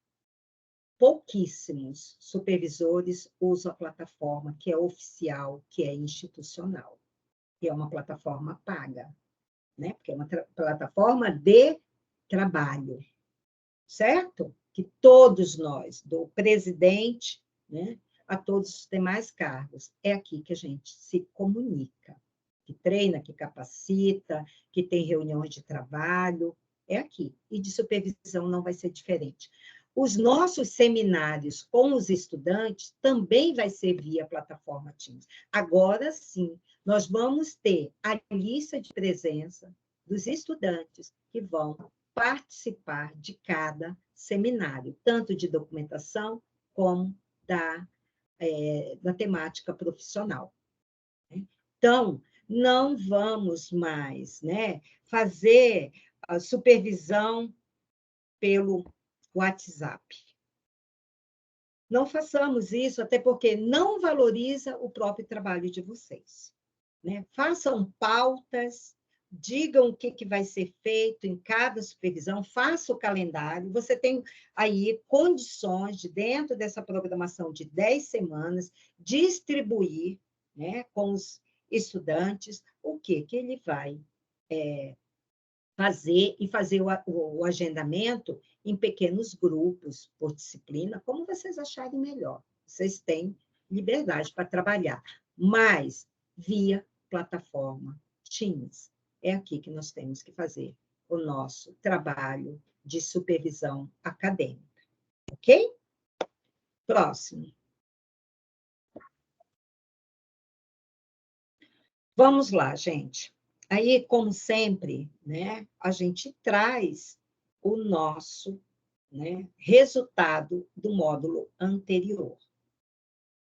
pouquíssimos supervisores usam a plataforma que é oficial, que é institucional, que é uma plataforma paga, né? Porque é uma plataforma de trabalho, certo? Que todos nós, do presidente, né, a todos os demais cargos, é aqui que a gente se comunica, que treina, que capacita, que tem reuniões de trabalho, é aqui. E de supervisão não vai ser diferente. Os nossos seminários com os estudantes também vai ser via plataforma Teams. Agora sim, nós vamos ter a lista de presença dos estudantes que vão participar de cada seminário, tanto de documentação como da temática profissional. Então, não vamos mais, né, fazer a supervisão pelo WhatsApp. Não façamos isso, até porque não valoriza o próprio trabalho de vocês. Né? Façam pautas, digam o que vai ser feito em cada supervisão, faça o calendário. Você tem aí condições de, dentro dessa programação de 10 semanas, distribuir, né, com os estudantes o que ele vai fazer e fazer o agendamento em pequenos grupos, por disciplina, como vocês acharem melhor. Vocês têm liberdade para trabalhar, mas via plataforma Teams. É aqui que nós temos que fazer o nosso trabalho de supervisão acadêmica. Ok? Próximo. Vamos lá, gente. Aí, como sempre, né, a gente traz o nosso, né, resultado do módulo anterior.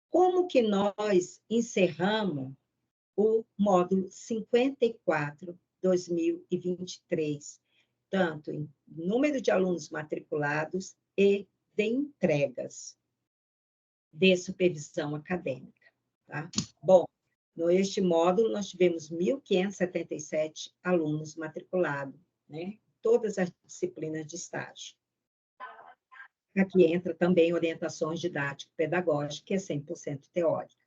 Como que nós encerramos o módulo 54, 2023, tanto em número de alunos matriculados e de entregas de supervisão acadêmica, tá? Bom, neste módulo, nós tivemos 1.577 alunos matriculados, né? Todas as disciplinas de estágio. Aqui entra também orientações didático-pedagógicas, que é 100% teórica.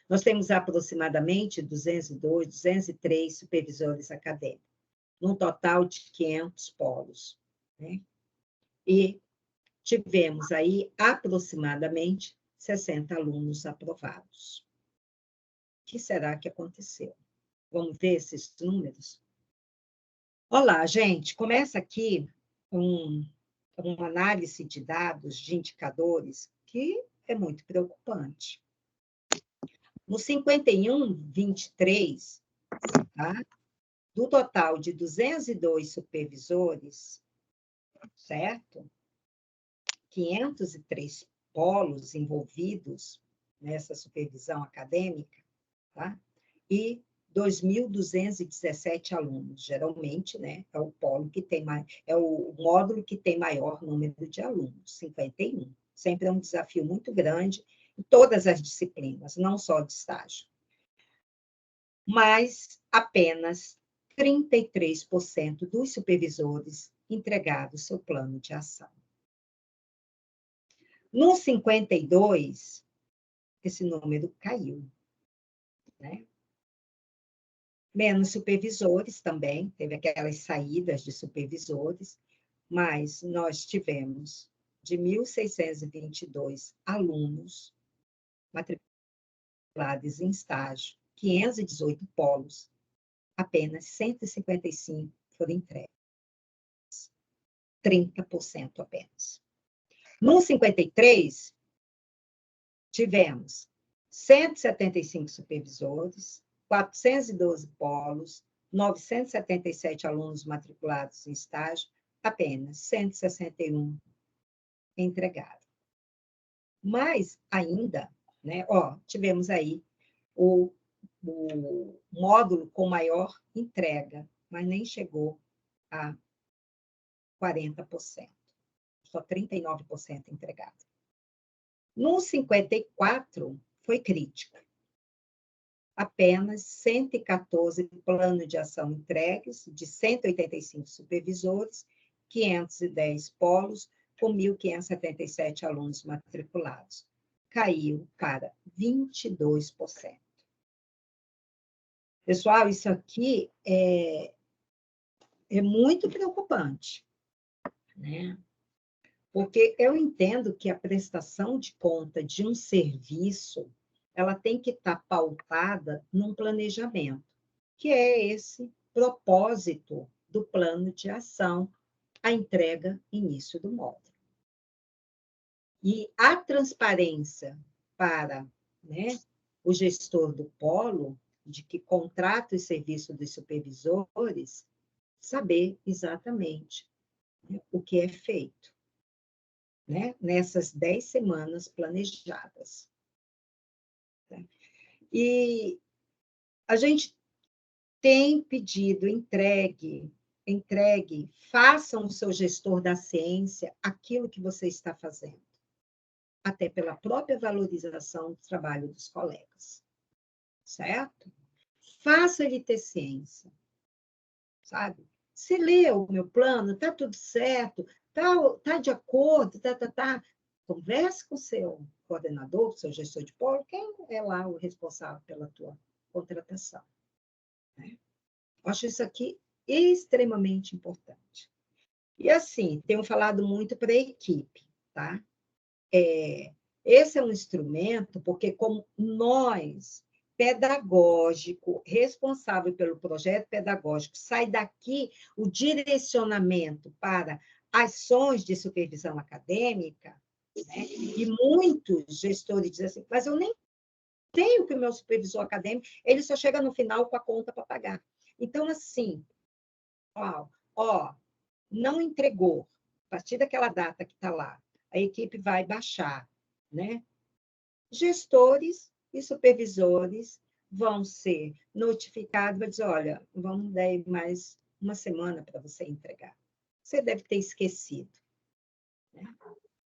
Nós temos aproximadamente 202, 203 supervisores acadêmicos, num total de 500 polos. Né? E tivemos aí aproximadamente 60 alunos aprovados. O que será que aconteceu? Vamos ver esses números? Olá, gente. Começa aqui uma análise de dados, de indicadores, que é muito preocupante. No 51-23, tá? Do total de 202 supervisores, certo? 503 polos envolvidos nessa supervisão acadêmica, tá? E 2.217 alunos. Geralmente, né, é o polo que tem é o módulo que tem maior número de alunos, 51. Sempre é um desafio muito grande em todas as disciplinas, não só de estágio. Mas apenas 33% dos supervisores entregaram seu plano de ação. No 52, esse número caiu, né? Menos supervisores também, teve aquelas saídas de supervisores, mas nós tivemos de 1.622 alunos matriculados em estágio, 518 polos, apenas 155 foram entregues. 30% apenas. No 53, tivemos 175 supervisores, 412 polos, 977 alunos matriculados em estágio, apenas 161 entregaram. Mas ainda, né, tivemos aí o módulo com maior entrega, mas nem chegou a 40%, só 39% entregado. No 54, foi crítico. Apenas 114 planos de ação entregues, de 185 supervisores, 510 polos, com 1.577 alunos matriculados. Caiu para 22%. Pessoal, isso aqui é muito preocupante, né? Porque eu entendo que a prestação de conta de um serviço, ela tem que estar pautada num planejamento, que é esse propósito do plano de ação, a entrega início do módulo. E a transparência para, né, o gestor do polo, de que contrata o serviço dos supervisores, saber exatamente, né, o que é feito, né, nessas 10 semanas planejadas. E a gente tem pedido, entregue, façam o seu gestor da ciência aquilo que você está fazendo, até pela própria valorização do trabalho dos colegas, certo? Faça ele ter ciência, sabe? Se lê o meu plano, está tudo certo, tá de acordo, tá. Converse com o seu coordenador, com o seu gestor de polo, quem é lá o responsável pela tua contratação, né? Eu acho isso aqui extremamente importante. E assim, tenho falado muito para a equipe, tá? Esse é um instrumento, porque como nós, pedagógico, responsável pelo projeto pedagógico, sai daqui o direcionamento para ações de supervisão acadêmica, né? E muitos gestores dizem assim, mas eu nem tenho que o meu supervisor acadêmico, ele só chega no final com a conta para pagar. Então, assim, não entregou, a partir daquela data que está lá, a equipe vai baixar, né? Gestores e supervisores vão ser notificados, vai dizer, olha, vamos dar mais uma semana para você entregar. Você deve ter esquecido, né?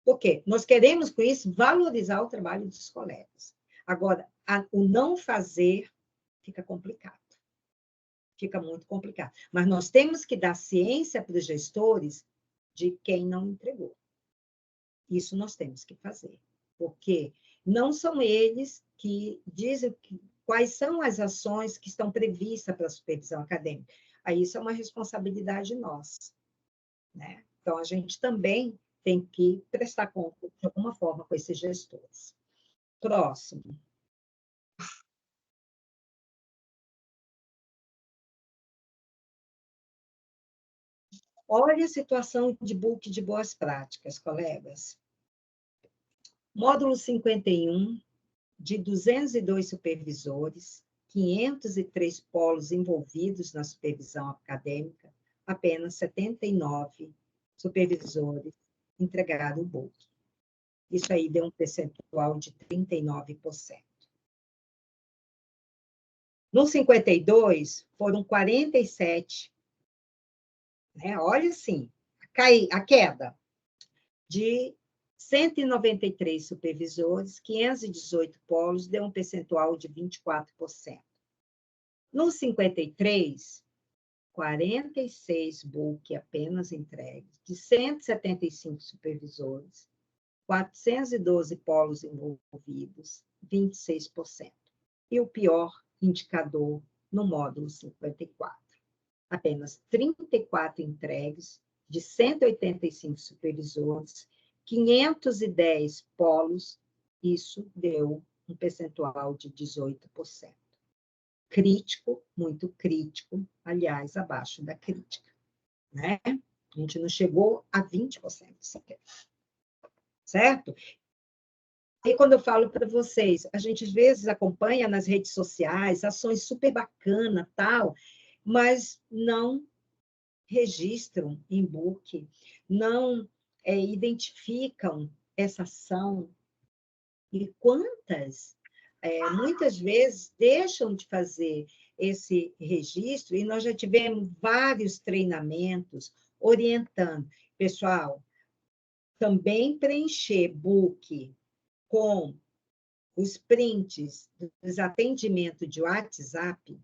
Por quê? Nós queremos, com isso, valorizar o trabalho dos colegas. Agora, o não fazer fica complicado. Fica muito complicado. Mas nós temos que dar ciência para os gestores de quem não entregou. Isso nós temos que fazer. Porque não são eles que dizem quais são as ações que estão previstas para a supervisão acadêmica. Aí isso é uma responsabilidade nossa, né? Então, a gente também tem que prestar conta, de alguma forma, com esses gestores. Próximo. Olha a situação de book de boas práticas, colegas. Módulo 51, de 202 supervisores, 503 polos envolvidos na supervisão acadêmica, apenas 79 supervisores entregaram o book. Isso aí deu um percentual de 39%. No 52, foram 47, né? Olha assim, a queda de 193 supervisores, 518 polos, deu um percentual de 24%. No 53, 46 book apenas entregues, de 175 supervisores, 412 polos envolvidos, 26%. E o pior indicador no módulo 54. Apenas 34 entregues, de 185 supervisores, 510 polos, isso deu um percentual de 18%. Crítico, muito crítico, aliás, abaixo da crítica, né? A gente não chegou a 20% sequer, certo? E quando eu falo para vocês, a gente às vezes acompanha nas redes sociais ações super bacanas, tal, mas não registram em book, não identificam essa ação. E quantas, muitas vezes, deixam de fazer esse registro, e nós já tivemos vários treinamentos orientando. Pessoal, também preencher book com os prints dos atendimentos de WhatsApp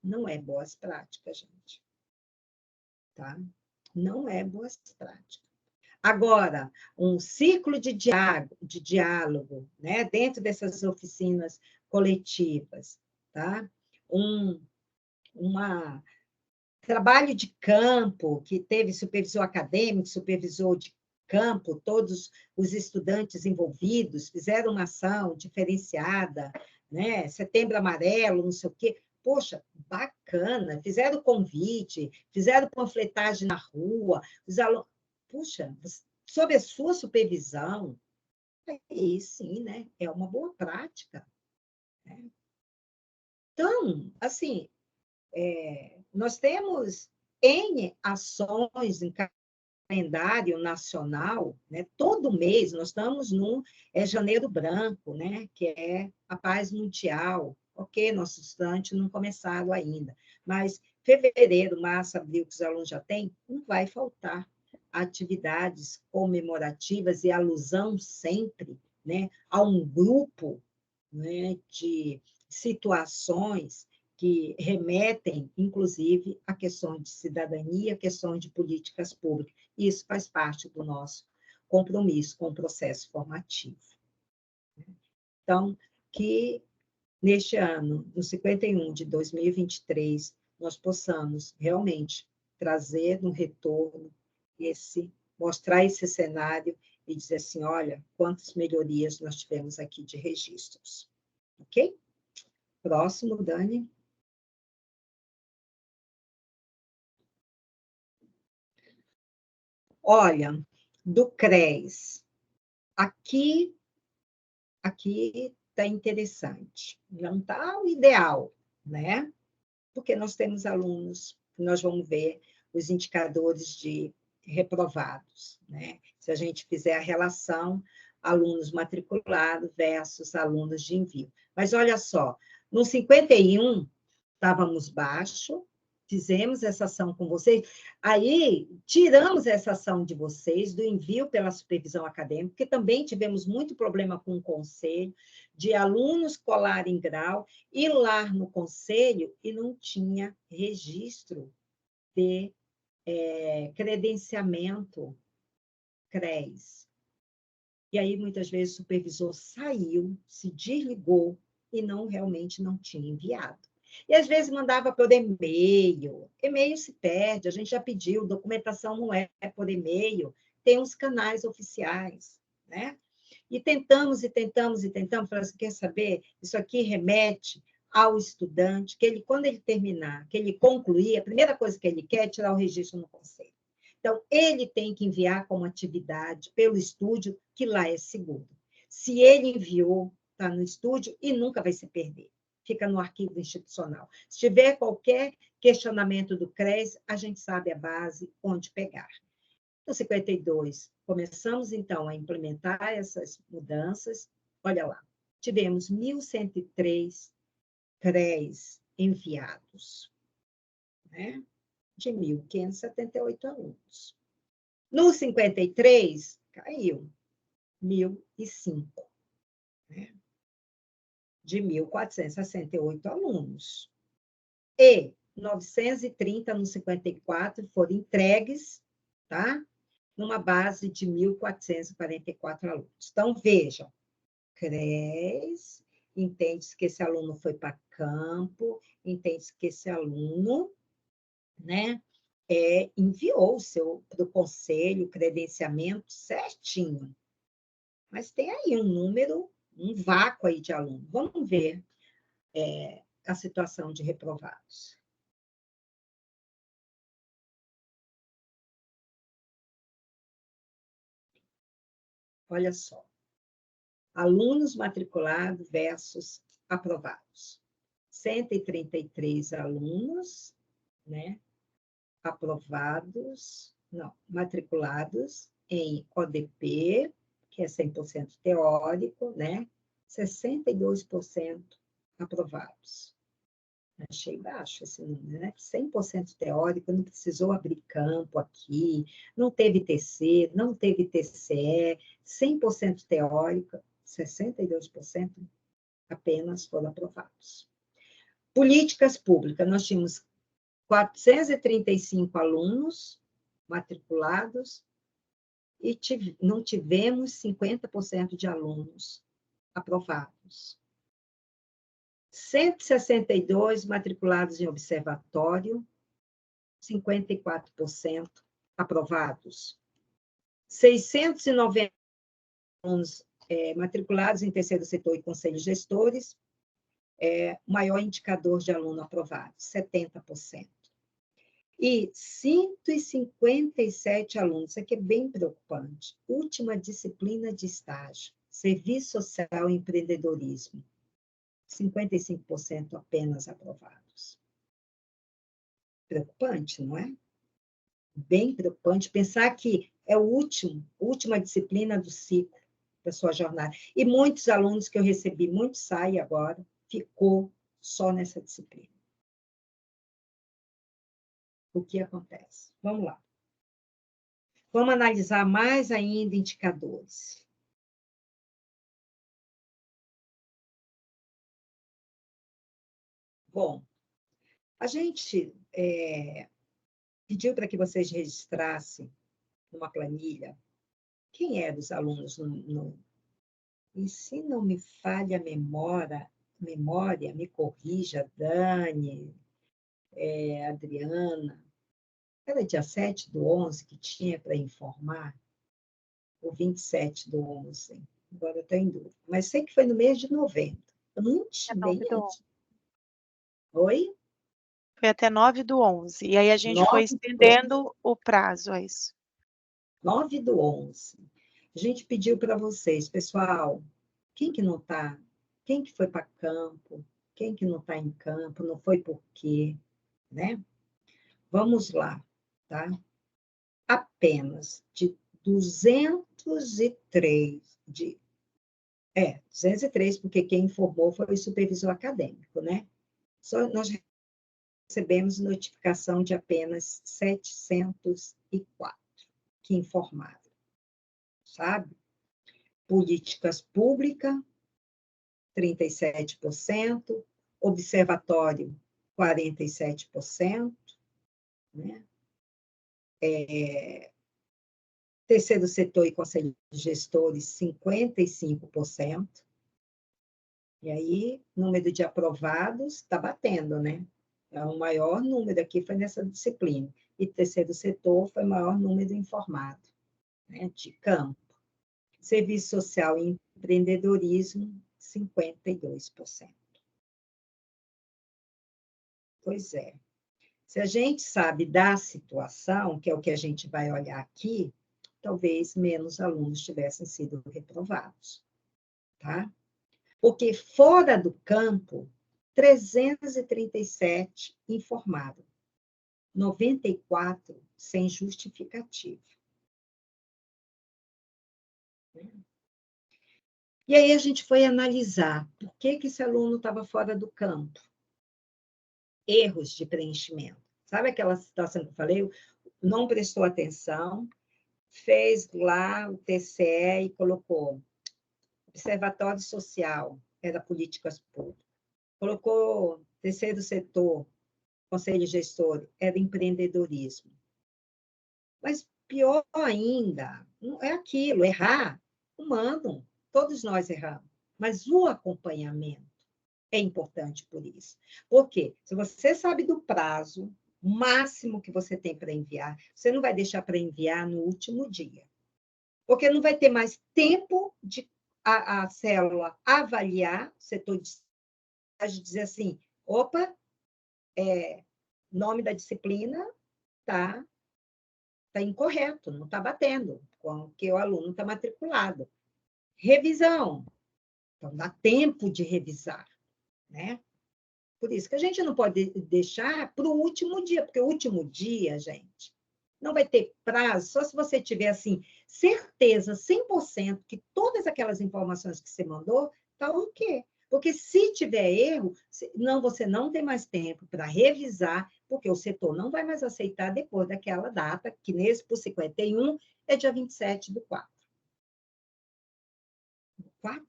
não é boas práticas, gente. Tá? Não é boas práticas. Agora, um ciclo de diálogo, né, dentro dessas oficinas coletivas, tá? Trabalho de campo, que teve supervisor acadêmico, supervisor de campo, todos os estudantes envolvidos, fizeram uma ação diferenciada, né? Setembro Amarelo, não sei o quê. Poxa, bacana, fizeram convite, fizeram panfletagem na rua, os alunos... Puxa, sob a sua supervisão, aí sim, né? É uma boa prática. Né? Então, assim, nós temos N ações em calendário nacional, né? Todo mês nós estamos no Janeiro Branco, né? Que é a paz mundial. Ok, nosso estudante não começaram ainda, mas fevereiro, março, abril, que os alunos já têm, não vai faltar atividades comemorativas e alusão sempre, né, a um grupo, né, de situações que remetem, inclusive, a questões de cidadania, questões de políticas públicas. Isso faz parte do nosso compromisso com o processo formativo. Então, que neste ano, no 51 de 2023, nós possamos realmente trazer no retorno mostrar esse cenário e dizer assim, olha, quantas melhorias nós tivemos aqui de registros. Ok? Próximo, Dani. Olha, do CRES, aqui está interessante. Não está o ideal, né? Porque nós temos alunos, nós vamos ver os indicadores de reprovados, né? Se a gente fizer a relação alunos matriculados versus alunos de envio. Mas olha só, no 51 estávamos baixo, fizemos essa ação com vocês, aí tiramos essa ação de vocês, do envio pela supervisão acadêmica, porque também tivemos muito problema com o conselho, de alunos colar em grau, ir lá no conselho e não tinha registro de credenciamento CRES. E aí, muitas vezes, o supervisor saiu, se desligou e realmente não tinha enviado. E, às vezes, mandava por e-mail. E-mail se perde, a gente já pediu, documentação não é por e-mail, tem uns canais oficiais, né? E tentamos, falar assim, quer saber? Isso aqui remete ao estudante, que ele, quando ele terminar, que ele concluir, a primeira coisa que ele quer é tirar o registro no conselho. Então, ele tem que enviar como atividade pelo estúdio, que lá é seguro. Se ele enviou, está no estúdio e nunca vai se perder. Fica no arquivo institucional. Se tiver qualquer questionamento do CRES, a gente sabe a base onde pegar. No 52, começamos, então, a implementar essas mudanças. Olha lá, tivemos 1.103 CREs enviados, né? De 1.578 alunos. No 53, caiu 1.005, né? De 1.468 alunos. E 930 no 54 foram entregues, tá? Numa base de 1.444 alunos. Então, vejam, CRES, entende-se que esse aluno foi para campo, entende-se que esse aluno, né, enviou para o conselho credenciamento certinho. Mas tem aí um número, um vácuo aí de aluno. Vamos ver a situação de reprovados. Olha só. Alunos matriculados versus aprovados. 133 alunos, né, aprovados, não, matriculados em ODP, que é 100% teórico, né, 62% aprovados. Achei baixo esse número, né? 100% teórico, não precisou abrir campo aqui, não teve TC, não teve TCE, 100% teórica, 62% apenas foram aprovados. Políticas públicas, nós tínhamos 435 alunos matriculados e não tivemos 50% de alunos aprovados. 162 matriculados em observatório, 54% aprovados. 690 alunos matriculados em terceiro setor e conselhos gestores, maior indicador de aluno aprovado, 70%. E 157 alunos, isso aqui é bem preocupante, última disciplina de estágio, serviço social e empreendedorismo, 55% apenas aprovados. Preocupante, não é? Bem preocupante pensar que é a última disciplina do ciclo da sua jornada. E muitos alunos que eu recebi, muitos saem agora, ficou só nessa disciplina. O que acontece? Vamos lá. Vamos analisar mais ainda indicadores. Bom, a gente pediu para que vocês registrassem numa planilha quem eram os alunos E se não me falha a memória, me corrija, Dani, Adriana, era dia 7/11 que tinha para informar, ou 27/11, agora eu estou em dúvida, mas sei que foi no mês de novembro, antes, bem antes. Oi? Foi até 9/11, e aí a gente foi estendendo o prazo, é isso. 9/11. A gente pediu para vocês, pessoal, quem que não está? Quem que foi para campo? Quem que não está em campo? Não foi por quê? Né? Vamos lá, tá? Apenas de 203, 203, porque quem informou foi o supervisor acadêmico, né? Só nós recebemos notificação de apenas 704 que informaram, sabe? Políticas públicas, 37%, observatório, 47%, né? Terceiro setor e conselho de gestores, 55%. E aí, número de aprovados está batendo, né? O maior número aqui foi nessa disciplina. E terceiro setor foi o maior número informado, né, de campo. Serviço social e empreendedorismo, 52%. Pois é. Se a gente sabe da situação, que é o que a gente vai olhar aqui, talvez menos alunos tivessem sido reprovados, tá? Porque fora do campo, 337 informaram, 94 sem justificativa. E aí a gente foi analisar por que esse aluno estava fora do campo. Erros de preenchimento. Sabe aquela situação que eu falei? Não prestou atenção, fez lá o TCE e colocou Observatório Social, era políticas públicas. Colocou terceiro setor, conselho gestor, era empreendedorismo. Mas pior ainda, não é aquilo, errar, humano, todos nós erramos. Mas o acompanhamento é importante por isso. Por quê? Se você sabe do prazo máximo que você tem para enviar, você não vai deixar para enviar no último dia. Porque não vai ter mais tempo de a célula avaliar, o setor de estágio, dizer assim, opa, nome da disciplina está incorreto, não está batendo com o que o aluno está matriculado. Revisão. Então, dá tempo de revisar, né? Por isso que a gente não pode deixar para o último dia, porque o último dia, gente, não vai ter prazo, só se você tiver, assim, certeza, 100%, que todas aquelas informações que você mandou estão tá ok. Porque se tiver erro, não, você não tem mais tempo para revisar, porque o setor não vai mais aceitar depois daquela data, que nesse por 51 é dia 27/4. 4?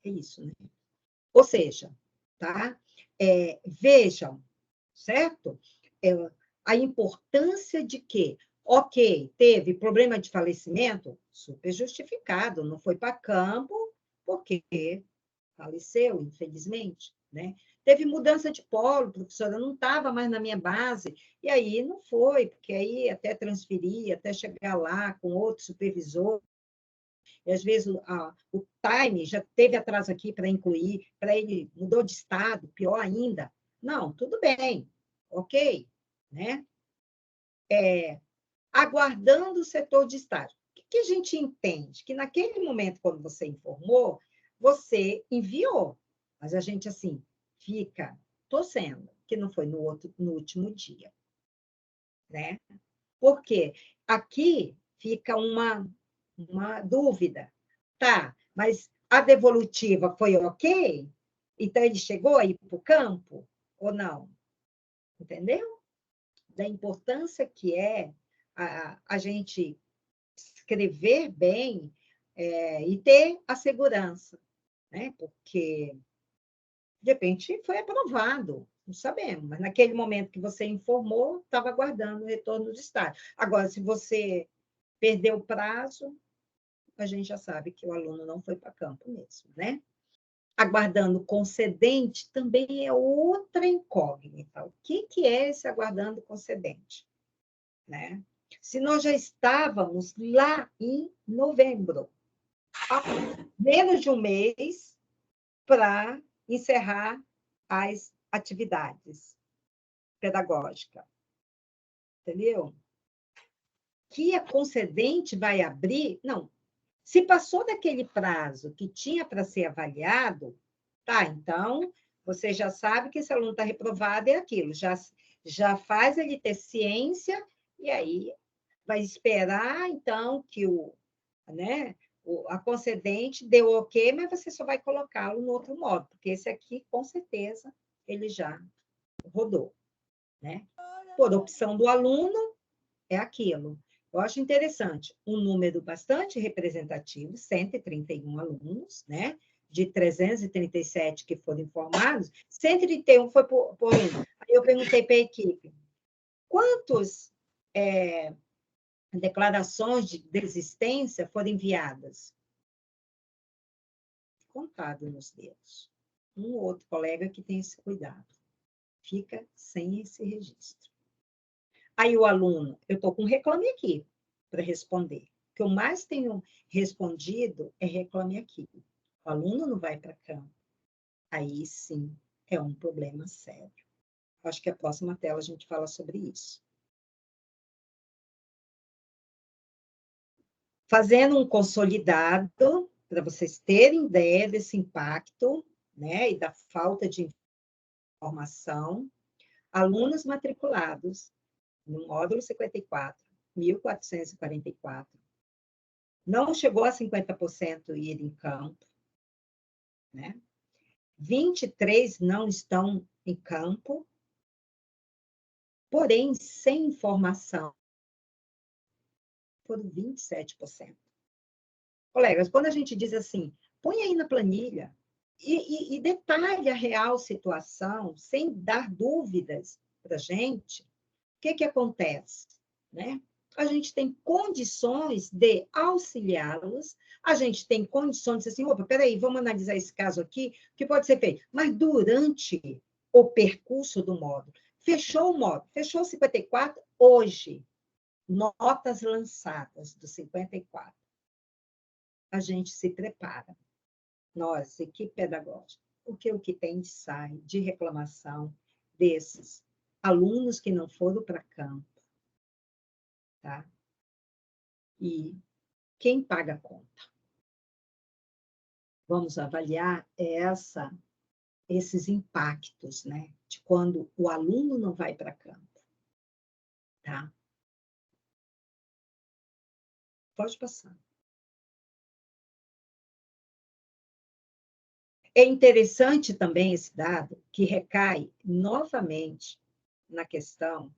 É isso, né? Ou seja, tá? Vejam, certo? A importância de que, ok, teve problema de falecimento, super justificado, não foi para campo, porque faleceu, infelizmente, né? Teve mudança de polo, professora, não estava mais na minha base, e aí não foi, porque aí até transferir, até chegar lá com outro supervisor, e às vezes o time já teve atraso aqui para incluir, para ele mudou de estado, pior ainda. Não, tudo bem, ok, né? Aguardando o setor de estágio. O que a gente entende? Que naquele momento, quando você informou, você enviou, mas a gente, assim, fica torcendo que não foi no último dia, né? Porque aqui fica uma dúvida. Tá, mas a devolutiva foi ok? Então, ele chegou aí para o campo ou não? Entendeu? Da importância que é a gente escrever bem e ter a segurança, né? Porque, de repente, foi aprovado, não sabemos, mas naquele momento que você informou, estava aguardando o retorno do estágio. Agora, se você perdeu o prazo, a gente já sabe que o aluno não foi para campo mesmo, né? Aguardando concedente também é outra incógnita. O que é esse aguardando concedente? Né? Se nós já estávamos lá em novembro, há menos de um mês para encerrar as atividades pedagógicas, entendeu? Que a concedente vai abrir, não. Se passou daquele prazo que tinha para ser avaliado, tá, então você já sabe que esse aluno está reprovado, é aquilo, já faz ele ter ciência, e aí vai esperar, então, que né, a concedente deu ok, mas você só vai colocá-lo no outro modo, porque esse aqui, com certeza, ele já rodou, né? Por opção do aluno, é aquilo. Eu acho interessante, um número bastante representativo, 131 alunos, né? De 337 que foram informados, 131 foi por um. Aí eu perguntei para a equipe, quantos declarações de desistência foram enviadas? Contado nos dedos. Um ou outro colega que tem esse cuidado. Fica sem esse registro. Aí o aluno, eu estou com reclame aqui para responder. O que eu mais tenho respondido é reclame aqui. O aluno não vai para campo. Aí sim é um problema sério. Acho que a próxima tela a gente fala sobre isso. Fazendo um consolidado, para vocês terem ideia desse impacto, né, e da falta de informação, alunos matriculados no módulo 54, 1.444, não chegou a 50% ir em campo, né? 23 não estão em campo, porém, sem informação, foram 27%. Colegas, quando a gente diz assim, põe aí na planilha e detalhe a real situação, sem dar dúvidas para a gente, o que acontece? Né? A gente tem condições de auxiliá-los, a gente tem condições de dizer assim, opa, peraí, vamos analisar esse caso aqui, o que pode ser feito? Mas durante o percurso do módulo, fechou o módulo, fechou o 54, hoje, notas lançadas do 54, a gente se prepara. Nós, equipe pedagógica, o que tem de sai de reclamação desses alunos que não foram para campo, tá? E quem paga a conta? Vamos avaliar esses impactos, né? De quando o aluno não vai para campo, tá? Pode passar. É interessante também esse dado, que recai novamente na questão,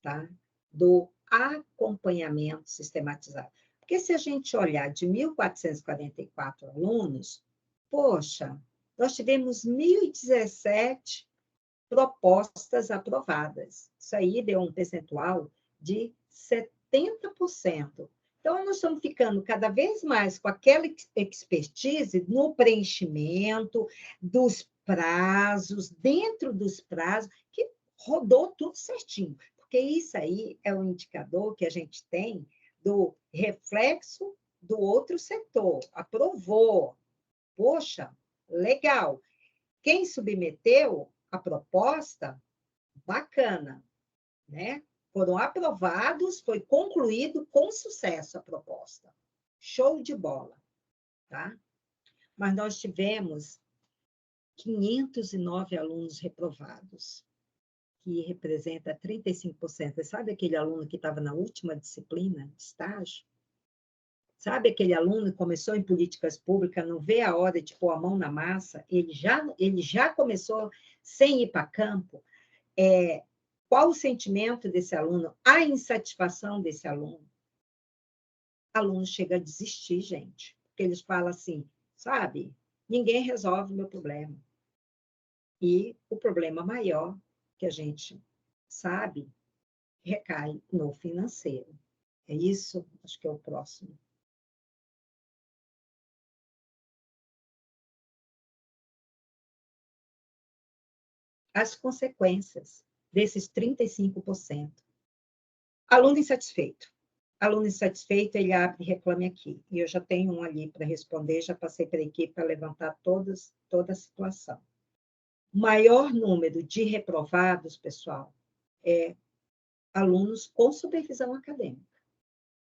tá, do acompanhamento sistematizado. Porque se a gente olhar de 1.444 alunos, poxa, nós tivemos 1.017 propostas aprovadas. Isso aí deu um percentual de 70%. Então, nós estamos ficando cada vez mais com aquela expertise no preenchimento dos prazos, dentro dos prazos, que rodou tudo certinho. Porque isso aí é um indicador que a gente tem do reflexo do outro setor. Aprovou. Poxa, legal. Quem submeteu a proposta, bacana, né? Foram aprovados, foi concluído com sucesso a proposta. Show de bola, tá? Mas nós tivemos 509 alunos reprovados, que representa 35%. Sabe aquele aluno que estava na última disciplina de estágio? Sabe aquele aluno que começou em políticas públicas, não vê a hora de pôr a mão na massa, ele já começou sem ir para campo? Qual o sentimento desse aluno? A insatisfação desse aluno? O aluno chega a desistir, gente, porque eles falam assim, sabe, ninguém resolve o meu problema. E o problema maior, que a gente sabe, recai no financeiro. É isso? Acho que é o próximo. As consequências desses 35%. Aluno insatisfeito. Aluno insatisfeito, ele abre e reclame aqui. E eu já tenho um ali para responder, já passei para a equipe para levantar toda a situação. Maior número de reprovados, pessoal, é alunos com supervisão acadêmica.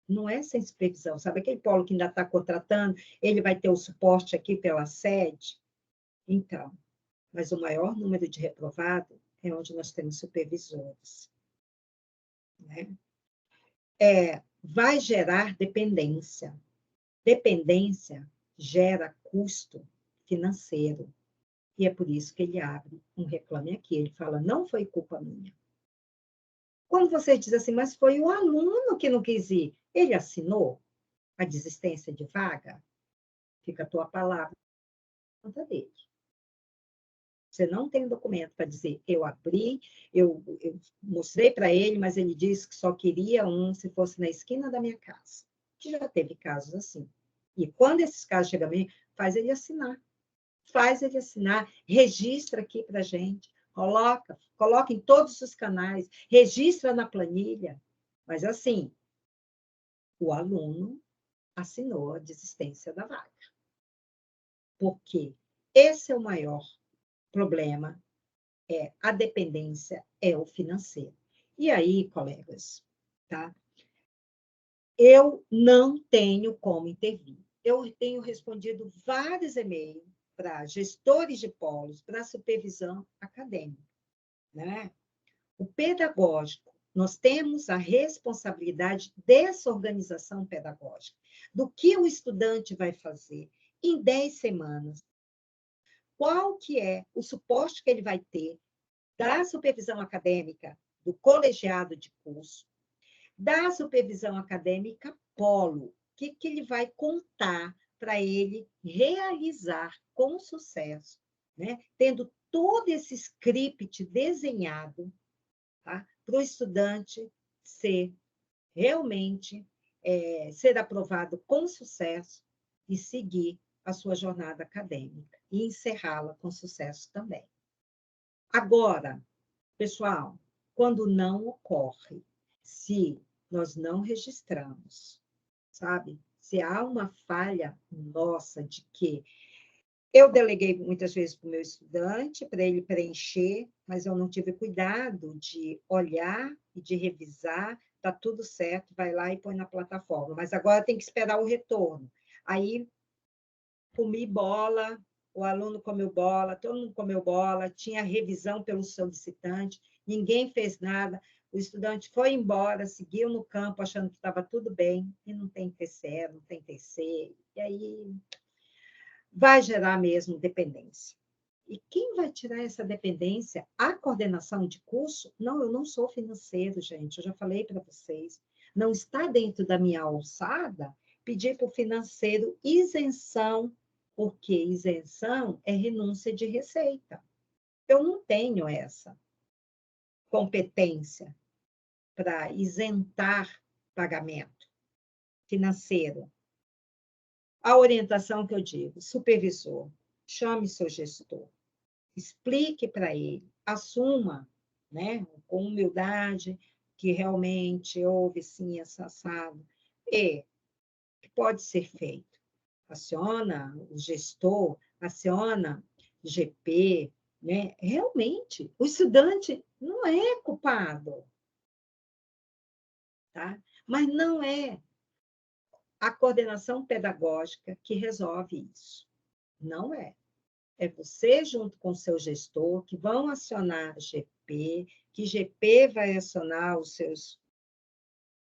Não é sem supervisão, sabe? Aquele polo que ainda está contratando, ele vai ter o suporte aqui pela sede. Então, mas o maior número de reprovados é onde nós temos supervisores. Né? Vai gerar dependência. Dependência gera custo financeiro. E é por isso que ele abre um reclame aqui. Ele fala, não foi culpa minha. Quando você diz assim, mas foi o aluno que não quis ir, ele assinou a desistência de vaga? Fica a tua palavra na conta dele. Você não tem documento para dizer, eu abri, eu mostrei para ele, mas ele disse que só queria um se fosse na esquina da minha casa. Que já teve casos assim. E quando esses casos chegam a mim, faz ele assinar. Faz ele assinar, registra aqui para a gente, coloca em todos os canais, registra na planilha. Mas assim, o aluno assinou a desistência da vaga. Porque esse é o maior problema, a dependência é o financeiro. E aí, colegas, tá? eu não tenho como intervir. Eu tenho respondido vários e-mails para gestores de polos, para supervisão acadêmica, né? O pedagógico, nós temos a responsabilidade dessa organização pedagógica, do que o estudante vai fazer em 10 semanas, qual que é o suporte que ele vai ter da supervisão acadêmica, do colegiado de curso, da supervisão acadêmica polo, o que ele vai contar para ele realizar com sucesso, né? Tendo todo esse script desenhado, tá? Para o estudante ser realmente ser aprovado com sucesso e seguir a sua jornada acadêmica e encerrá-la com sucesso também. Agora, pessoal, quando não ocorre, se nós não registramos, sabe? Se há uma falha nossa de que eu deleguei muitas vezes para o meu estudante, para ele preencher, mas eu não tive cuidado de olhar e de revisar, está tudo certo, vai lá e põe na plataforma. Mas agora tem que esperar o retorno. Aí, comi bola, o aluno comeu bola, todo mundo comeu bola, tinha revisão pelo solicitante, ninguém fez nada, o estudante foi embora, seguiu no campo achando que estava tudo bem, e não tem TCE, não tem TC, e aí vai gerar mesmo dependência. E quem vai tirar essa dependência? A coordenação de curso? Não, eu não sou financeiro, gente, eu já falei para vocês. Não está dentro da minha alçada pedir para o financeiro isenção, porque isenção é renúncia de receita. Eu não tenho essa competência para isentar pagamento financeiro. A orientação que eu digo, supervisor, chame seu gestor, explique para ele, assuma, né, com humildade, que realmente houve sim esse assado, e que pode ser feito. Aciona o gestor, aciona GP, né? Realmente, o estudante não é culpado, tá? Mas não é a coordenação pedagógica que resolve isso. Não é. É você, junto com o seu gestor, que vão acionar GP, que GP vai acionar os seus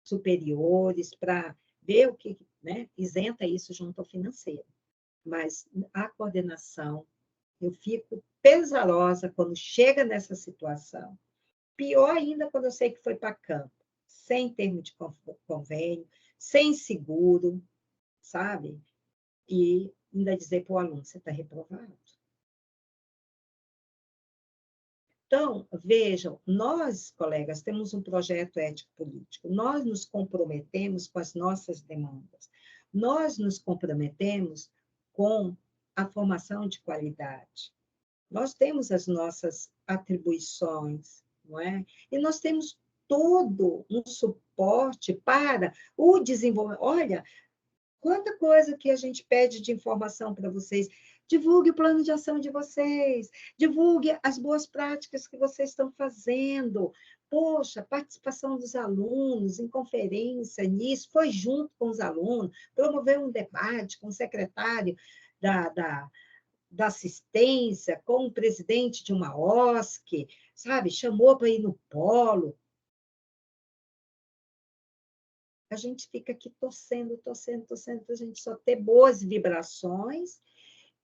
superiores para ver o que, né, isenta isso junto ao financeiro. Mas a coordenação, eu fico pesarosa quando chega nessa situação. Pior ainda quando eu sei que foi para campo, sem termo de convênio, sem seguro, sabe? E ainda dizer para o aluno, você está reprovado. Então, vejam, nós, colegas, temos um projeto ético-político, nós nos comprometemos com as nossas demandas, nós nos comprometemos com a formação de qualidade, nós temos as nossas atribuições, não é? E nós temos todo um suporte para o desenvolvimento. Olha, quanta coisa que a gente pede de informação para vocês. Divulgue o plano de ação de vocês, divulgue as boas práticas que vocês estão fazendo. Poxa, participação dos alunos em conferência, nisso, foi junto com os alunos, promover um debate com o secretário da assistência, com o presidente de uma OSC, sabe? Chamou para ir no polo. A gente fica aqui torcendo, torcendo, torcendo, para a gente só ter boas vibrações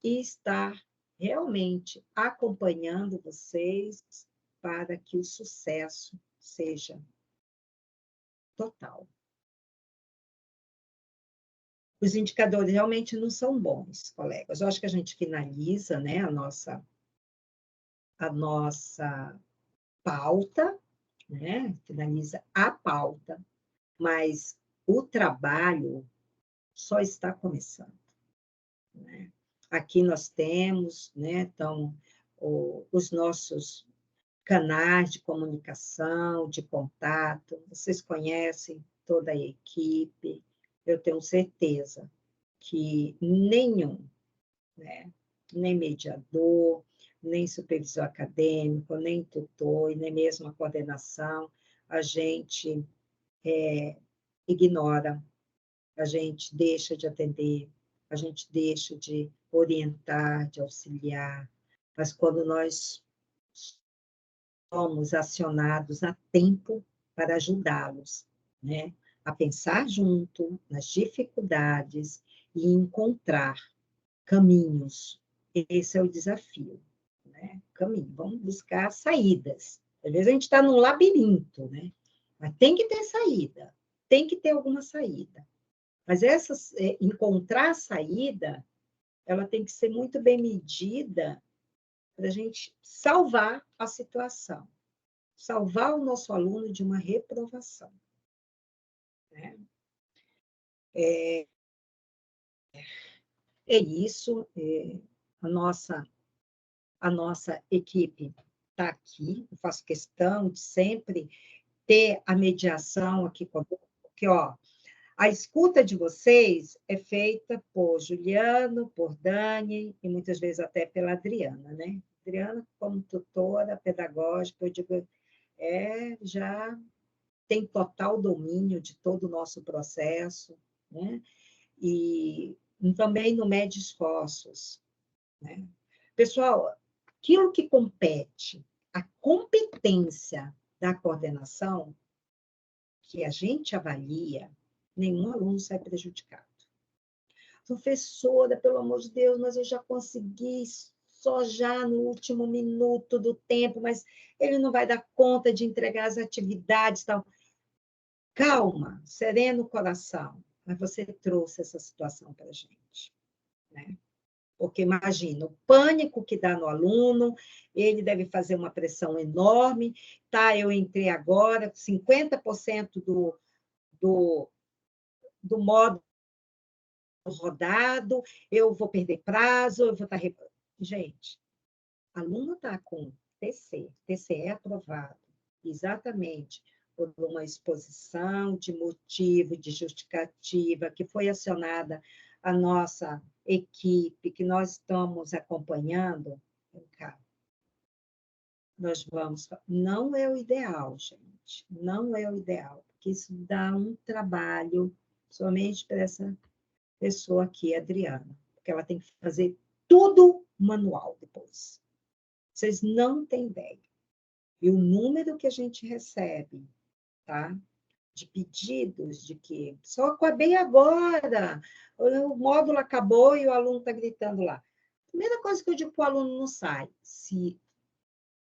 e estar realmente acompanhando vocês para que o sucesso seja total. Os indicadores realmente não são bons, colegas. Eu acho que a gente finaliza, né, a nossa pauta, né? Finaliza a pauta, mas o trabalho só está começando, né? Aqui nós temos, né, então, os nossos canais de comunicação, de contato, vocês conhecem toda a equipe, eu tenho certeza que nenhum, né, nem mediador, nem supervisor acadêmico, nem tutor, e nem mesmo a coordenação, a gente ignora a gente deixa de atender, a gente deixa de orientar, de auxiliar, mas quando nós somos acionados a tempo para ajudá-los, né? A pensar junto nas dificuldades e encontrar caminhos. Esse é o desafio, né? Caminho, vamos buscar saídas. Às vezes a gente está num labirinto, né? Mas tem que ter saída, tem que ter alguma saída. Mas encontrar a saída, ela tem que ser muito bem medida para a gente salvar a situação, salvar o nosso aluno de uma reprovação, né? É isso, a nossa equipe está aqui, eu faço questão de sempre ter a mediação aqui conosco, porque, ó, a escuta de vocês é feita por Juliano, por Dani e muitas vezes até pela Adriana, né? Adriana, como tutora pedagógica, eu digo, já tem total domínio de todo o nosso processo, né? E também não mede esforços, né? Pessoal, aquilo que compete, a competência da coordenação, que a gente avalia, nenhum aluno sai prejudicado. Professora, pelo amor de Deus, mas eu já consegui só já no último minuto do tempo, mas ele não vai dar conta de entregar as atividades e tal. Calma, sereno o coração, mas você trouxe essa situação para a gente, né? Porque imagina, o pânico que dá no aluno, ele deve fazer uma pressão enorme, tá? Eu entrei agora, 50% do módulo rodado, eu vou perder prazo, eu vou estar... Gente, aluno está com TCE aprovado, exatamente por uma exposição de motivo, de justificativa, que foi acionada a nossa equipe, que nós estamos acompanhando, nós vamos... Não é o ideal, gente, não é o ideal, porque isso dá um trabalho somente para essa pessoa aqui, Adriana, porque ela tem que fazer tudo manual depois. Vocês não têm ideia. E o número que a gente recebe, tá? De pedidos de que só acabei agora, o módulo acabou e o aluno está gritando lá. Primeira coisa que eu digo para o aluno não sai. Se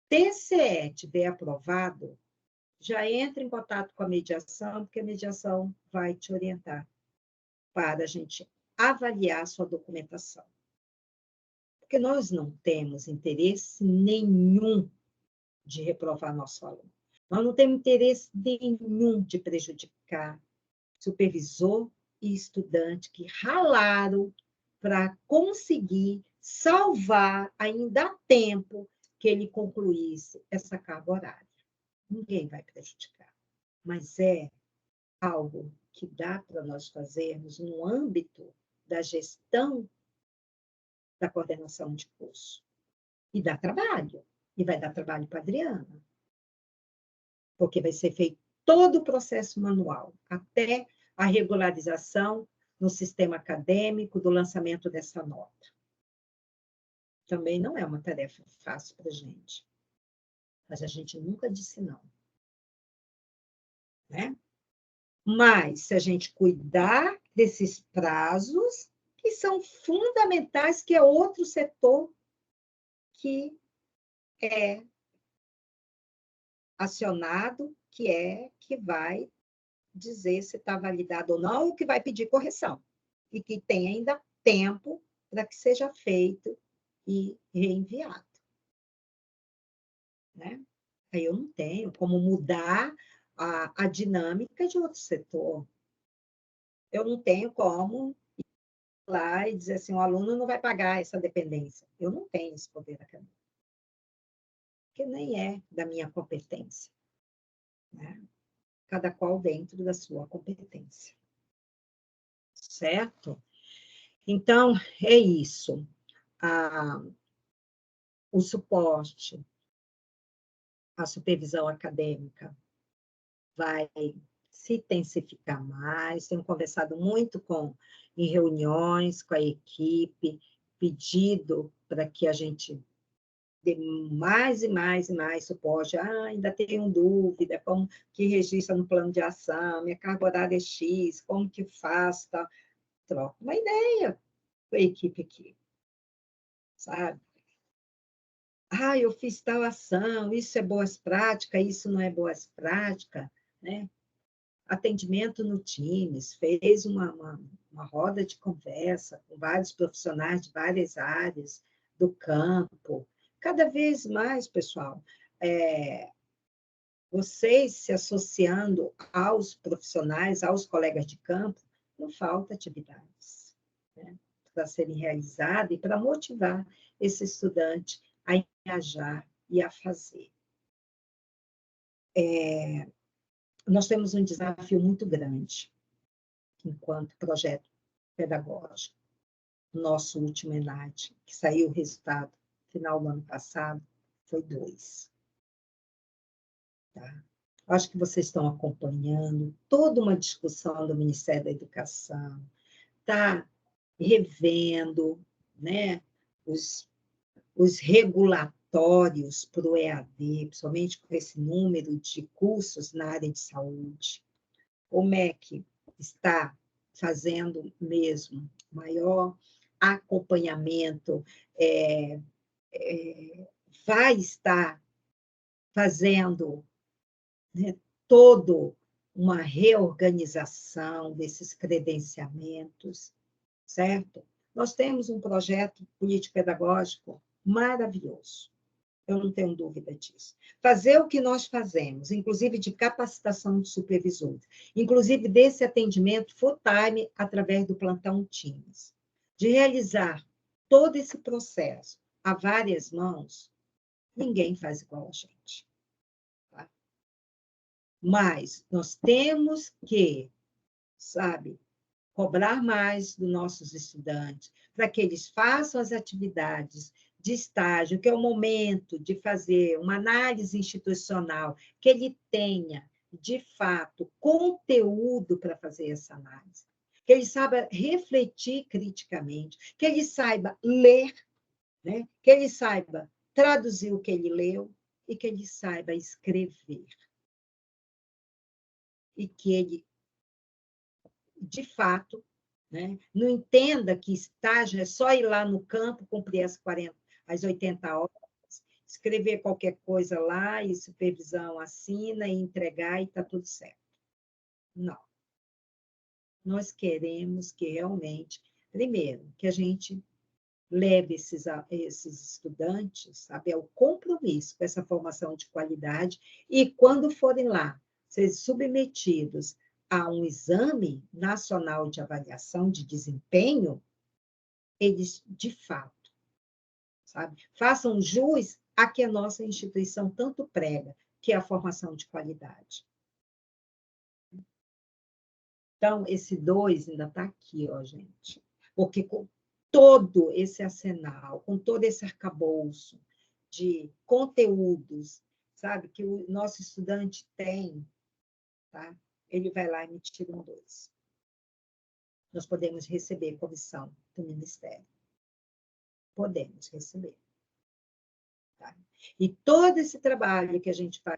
TCE tiver aprovado, já entra em contato com a mediação, porque a mediação vai te orientar para a gente avaliar a sua documentação. Porque nós não temos interesse nenhum de reprovar nosso aluno. Nós não temos interesse nenhum de prejudicar supervisor e estudante que ralaram para conseguir salvar ainda a tempo que ele concluísse essa carga horária. Ninguém vai prejudicar, mas é algo que dá para nós fazermos no âmbito da gestão da coordenação de curso. E dá trabalho. E vai dar trabalho para a Adriana. Porque vai ser feito todo o processo manual, até a regularização no sistema acadêmico do lançamento dessa nota. Também não é uma tarefa fácil para a gente. Mas a gente nunca disse não. Né? Mas, se a gente cuidar desses prazos, que são fundamentais, que é outro setor que é acionado, que vai dizer se está validado ou não, ou que vai pedir correção. E que tem ainda tempo para que seja feito e reenviado. Né? Aí eu não tenho como mudar a dinâmica de outro setor. Eu não tenho como ir lá e dizer assim, o aluno não vai pagar essa dependência. Eu não tenho esse poder acadêmico. Porque nem é da minha competência. Né? Cada qual dentro da sua competência. Certo? Então, é isso. O suporte, a supervisão acadêmica vai se intensificar mais. Tenho conversado muito em reuniões com a equipe, pedido para que a gente dê mais e mais e mais suporte. Ainda tenho dúvida, como que registra no plano de ação, minha carga horária é X, como que faço, tal. Troca uma ideia com a equipe aqui, sabe? Eu fiz tal ação, isso é boas práticas, isso não é boas práticas, né? Atendimento no Teams, fez uma roda de conversa com vários profissionais de várias áreas do campo. Cada vez mais, pessoal, vocês se associando aos profissionais, aos colegas de campo, não falta atividades, né, para serem realizadas e para motivar esse estudante a engajar e a fazer. Nós temos um desafio muito grande enquanto projeto pedagógico. Nosso último ENAD, que saiu o resultado final do ano passado, foi 2. Tá? Acho que vocês estão acompanhando toda uma discussão do Ministério da Educação, está revendo, né, os regulatórios para o EAD, principalmente com esse número de cursos na área de saúde. O MEC está fazendo mesmo maior acompanhamento, vai estar fazendo, né, todo uma reorganização desses credenciamentos, certo? Nós temos um projeto político-pedagógico maravilhoso, eu não tenho dúvida disso. Fazer o que nós fazemos, inclusive de capacitação de supervisores, inclusive desse atendimento full-time através do plantão Teams, de realizar todo esse processo a várias mãos, ninguém faz igual a gente. Tá? Mas nós temos que, sabe, cobrar mais dos nossos estudantes, para que eles façam as atividades de estágio, que é o momento de fazer uma análise institucional, que ele tenha, de fato, conteúdo para fazer essa análise, que ele saiba refletir criticamente, que ele saiba ler, né? Que ele saiba traduzir o que ele leu e que ele saiba escrever. E que ele, de fato, né, não entenda que estágio é só ir lá no campo, cumprir as 80 horas, escrever qualquer coisa lá, e supervisão assina, e entregar, e está tudo certo. Não. Nós queremos que realmente, primeiro, que a gente leve esses estudantes, sabe, ao compromisso com essa formação de qualidade, e quando forem lá, ser submetidos a um exame nacional de avaliação de desempenho, eles, de fato, sabe, façam jus a que a nossa instituição tanto prega, que é a formação de qualidade. Então, esse 2 ainda está aqui, ó, gente. Porque com todo esse arsenal, com todo esse arcabouço de conteúdos, sabe, que o nosso estudante tem, tá? Ele vai lá e me tira um 2. Nós podemos receber comissão do Ministério. Podemos receber. Tá? E todo esse trabalho que a gente faz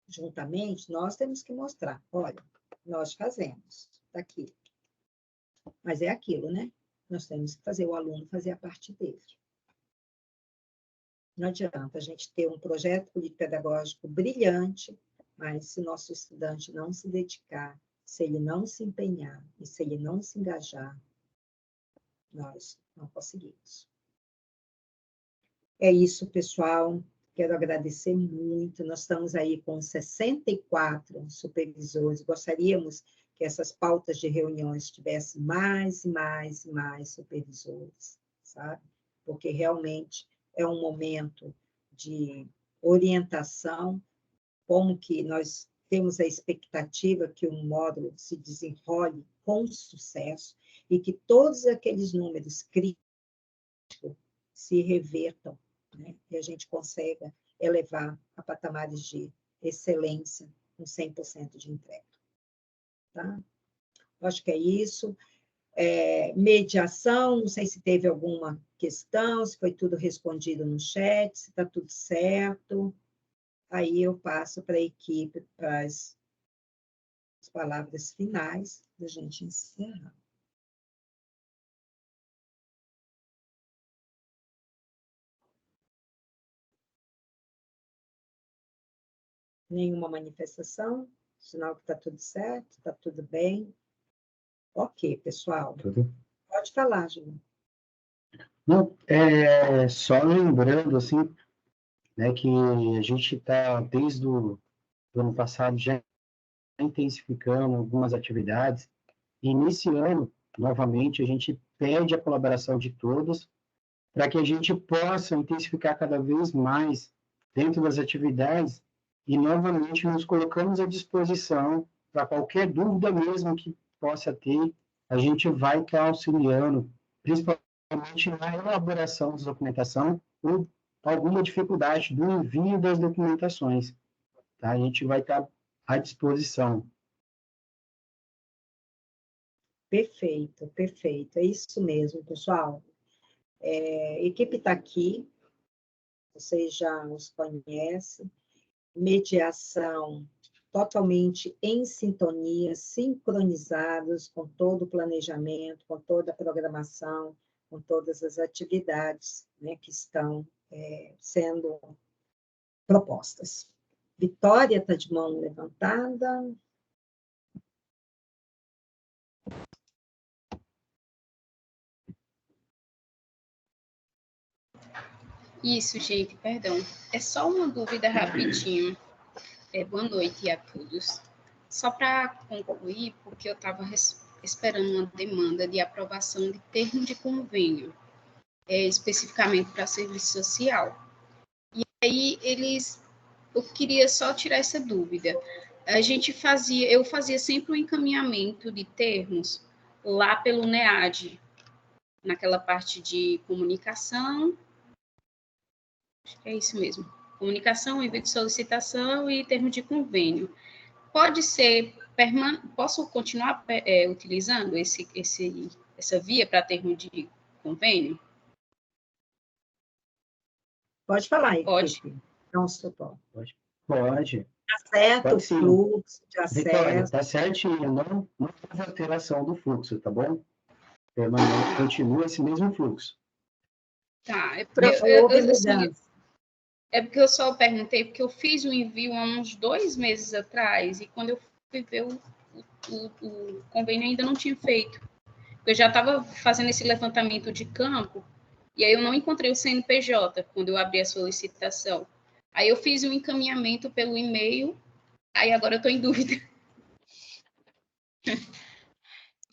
juntamente, nós temos que mostrar. Olha, nós fazemos. Está aqui. Mas é aquilo, né? Nós temos que fazer o aluno fazer a parte dele. Não adianta a gente ter um projeto político-pedagógico brilhante, mas se nosso estudante não se dedicar, se ele não se empenhar e se ele não se engajar, nós não conseguimos. É isso, pessoal. Quero agradecer muito. Nós estamos aí com 64 supervisores. Gostaríamos que essas pautas de reuniões tivessem mais e mais e mais supervisores, sabe? Porque realmente é um momento de orientação, como que nós temos a expectativa que o módulo se desenrole com sucesso e que todos aqueles números críticos se revertam, né? E a gente consiga elevar a patamares de excelência com 100% de entrega. tá? Acho que é isso. Mediação, não sei se teve alguma questão, se foi tudo respondido no chat, se está tudo certo. Aí eu passo para a equipe para as palavras finais da gente encerrar. Nenhuma manifestação? Sinal que está tudo certo, está tudo bem. Ok, pessoal. Tudo. Pode falar, Júlio. Não, só lembrando, assim, né, que a gente está, desde o do ano passado, já intensificando algumas atividades, e nesse ano, novamente, a gente pede a colaboração de todos para que a gente possa intensificar cada vez mais dentro das atividades e, novamente, nos colocamos à disposição para qualquer dúvida mesmo que possa ter, a gente vai estar auxiliando, principalmente na elaboração da documentação ou alguma dificuldade do envio das documentações. Tá? A gente vai estar à disposição. Perfeito, perfeito. É isso mesmo, pessoal. A equipe está aqui, vocês já os conhecem. Mediação totalmente em sintonia, sincronizados com todo o planejamento, com toda a programação, com todas as atividades, né, que estão sendo propostas. Vitória está de mão levantada. Isso, gente, perdão. É só uma dúvida rapidinho. Boa noite a todos. Só para concluir, porque eu estava esperando uma demanda de aprovação de termo de convênio, especificamente para serviço social. E aí eu queria só tirar essa dúvida. Eu fazia sempre um encaminhamento de termos lá pelo NEAD, naquela parte de comunicação. Acho que é isso mesmo. Comunicação, envio de solicitação e termo de convênio. Pode ser, posso continuar utilizando essa via para termo de convênio? Pode falar, equipe. Pode. Não, doutor. Pode. Está certo Pode o sim. fluxo de Vitória, acesso. está certinho, não houve alteração do fluxo, tá bom? Permanente, continua esse mesmo fluxo. Tá, é porque eu só perguntei, porque eu fiz o envio há uns 2 meses atrás, e quando eu fui ver o convênio ainda não tinha feito. Eu já estava fazendo esse levantamento de campo, e aí eu não encontrei o CNPJ quando eu abri a solicitação. Aí eu fiz um encaminhamento pelo e-mail, aí agora eu estou em dúvida.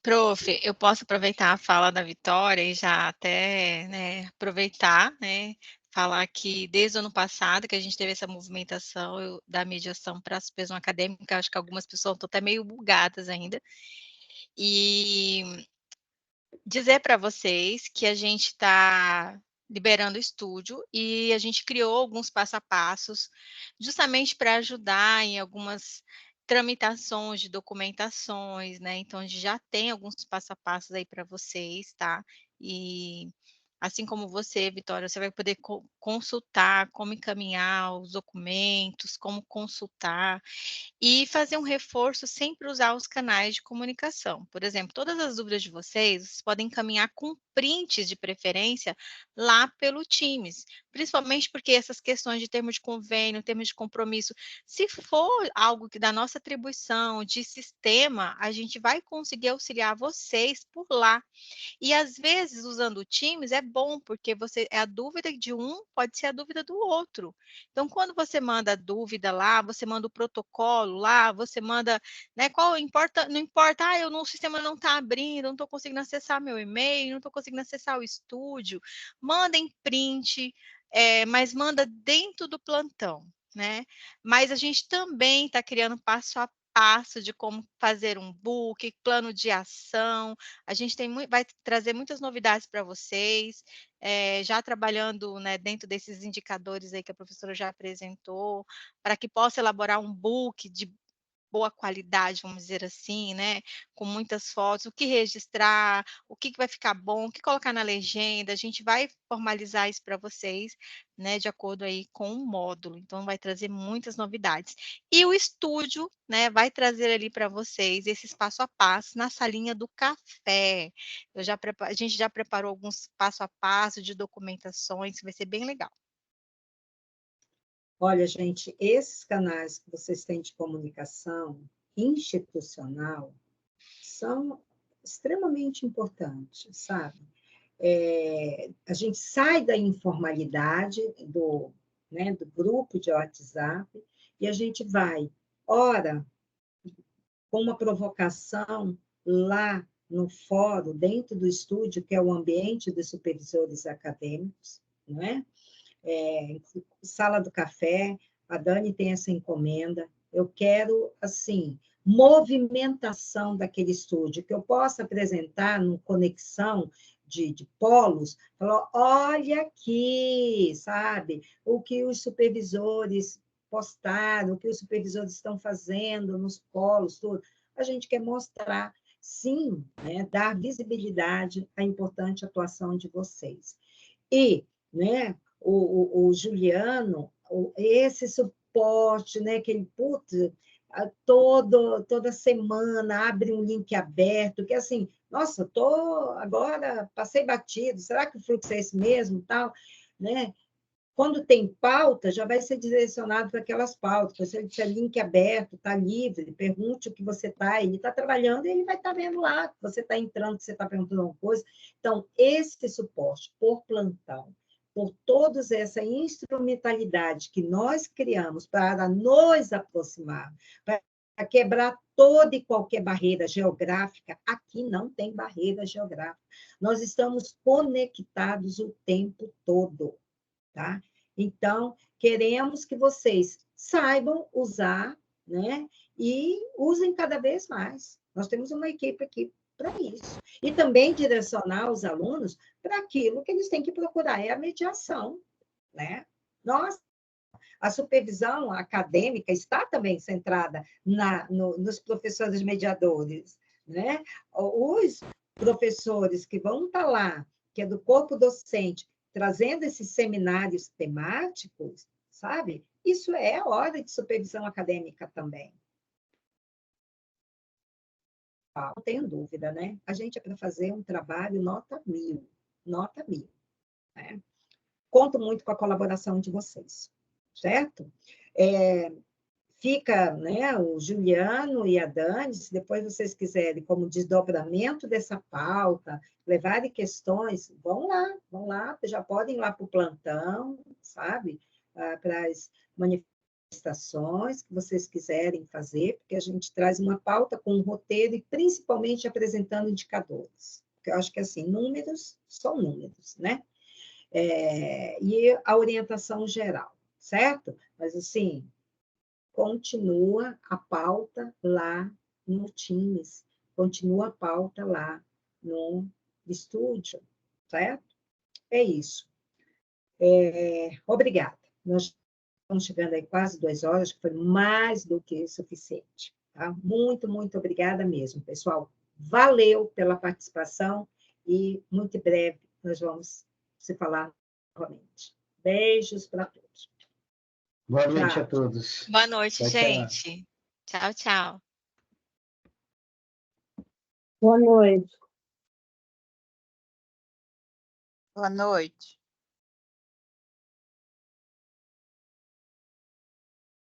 Prof, eu posso aproveitar a fala da Vitória e já até, né, aproveitar, né, falar que desde o ano passado que a gente teve essa movimentação da mediação para a suspensão acadêmica, acho que algumas pessoas estão até meio bugadas ainda, e dizer para vocês que a gente está liberando o estúdio e a gente criou alguns passo a passos justamente para ajudar em algumas tramitações de documentações, né? Então, a gente já tem alguns passo a passos aí para vocês, tá? E assim como você, Vitória, você vai poder consultar como encaminhar os documentos, como consultar e fazer um reforço sempre usar os canais de comunicação. Por exemplo, todas as dúvidas de vocês podem encaminhar com prints de preferência lá pelo Teams, principalmente porque essas questões de termo de convênio, termo de compromisso, se for algo que da nossa atribuição, de sistema, a gente vai conseguir auxiliar vocês por lá. E às vezes, usando o Teams, é bom, porque a dúvida de um pode ser a dúvida do outro. Então, quando você manda a dúvida lá, você manda o protocolo lá, você manda, né, não importa, o sistema não está abrindo, não estou conseguindo acessar meu e-mail, não estou conseguindo acessar o estúdio, mandem print, mas manda dentro do plantão, né? Mas a gente também está criando passo a passo de como fazer um book, plano de ação. A gente vai trazer muitas novidades para vocês, já trabalhando, né, dentro desses indicadores aí que a professora já apresentou, para que possa elaborar um book boa qualidade, vamos dizer assim, né, com muitas fotos, o que registrar, o que vai ficar bom, o que colocar na legenda, a gente vai formalizar isso para vocês, né, de acordo aí com o módulo, então vai trazer muitas novidades. E o estúdio, né, vai trazer ali para vocês esses passo a passo na salinha do café. A gente já preparou alguns passo a passo de documentações, que vai ser bem legal. Olha, gente, esses canais que vocês têm de comunicação institucional são extremamente importantes, sabe? A gente sai da informalidade né, do grupo de WhatsApp e a gente vai, ora, com uma provocação lá no fórum, dentro do estúdio, que é o ambiente dos supervisores acadêmicos, não é? Sala do café, a Dani tem essa encomenda. Eu quero, assim, movimentação daquele estúdio, que eu possa apresentar no conexão de polos, falar, olha aqui, sabe, o que os supervisores postaram, o que os supervisores estão fazendo nos polos, tudo. A gente quer mostrar, sim, né, dar visibilidade à importante atuação de vocês. E, né, o Juliano, esse suporte, né, que ele, putz, toda semana abre um link aberto, que assim, nossa, agora, passei batido, será que o fluxo é esse mesmo, tal, né? Quando tem pauta, já vai ser direcionado para aquelas pautas. Se ele disser link aberto, está livre, pergunte o que você está, ele está trabalhando e ele vai estar vendo lá, que você está entrando, que você está perguntando alguma coisa. Então, esse suporte por plantão, por toda essa instrumentalidade que nós criamos para nos aproximar, para quebrar toda e qualquer barreira geográfica, aqui não tem barreira geográfica. Nós estamos conectados o tempo todo. Tá? Então, queremos que vocês saibam usar, né? E usem cada vez mais. Nós temos uma equipe aqui para isso. E também direcionar os alunos para aquilo que eles têm que procurar, é a mediação, né? Nós, a supervisão acadêmica está também centrada nos professores mediadores, né? Os professores que vão estar lá, que é do corpo docente, trazendo esses seminários temáticos, sabe? Isso é hora de supervisão acadêmica também. Não tenho dúvida, né? A gente é para fazer um trabalho nota 1000, nota 1000. Né? Conto muito com a colaboração de vocês, certo? Fica, né, o Juliano e a Dani, se depois vocês quiserem, como desdobramento dessa pauta, levarem questões, vão lá, já podem ir lá para o plantão, sabe? Para as manifestações que vocês quiserem fazer, porque a gente traz uma pauta com um roteiro e principalmente apresentando indicadores. Porque eu acho que, assim, números são números, né? E a orientação geral, certo? Mas, assim, continua a pauta lá no Teams, continua a pauta lá no estúdio, certo? É isso. Obrigada. Nós estamos chegando aí quase 2 horas, que foi mais do que suficiente. Tá? Muito, muito obrigada mesmo, pessoal. Valeu pela participação e muito em breve nós vamos se falar novamente. Beijos para todos. Boa noite a todos. Boa noite, Tchau, tchau. gente. Tchau, tchau. Boa noite. Boa noite.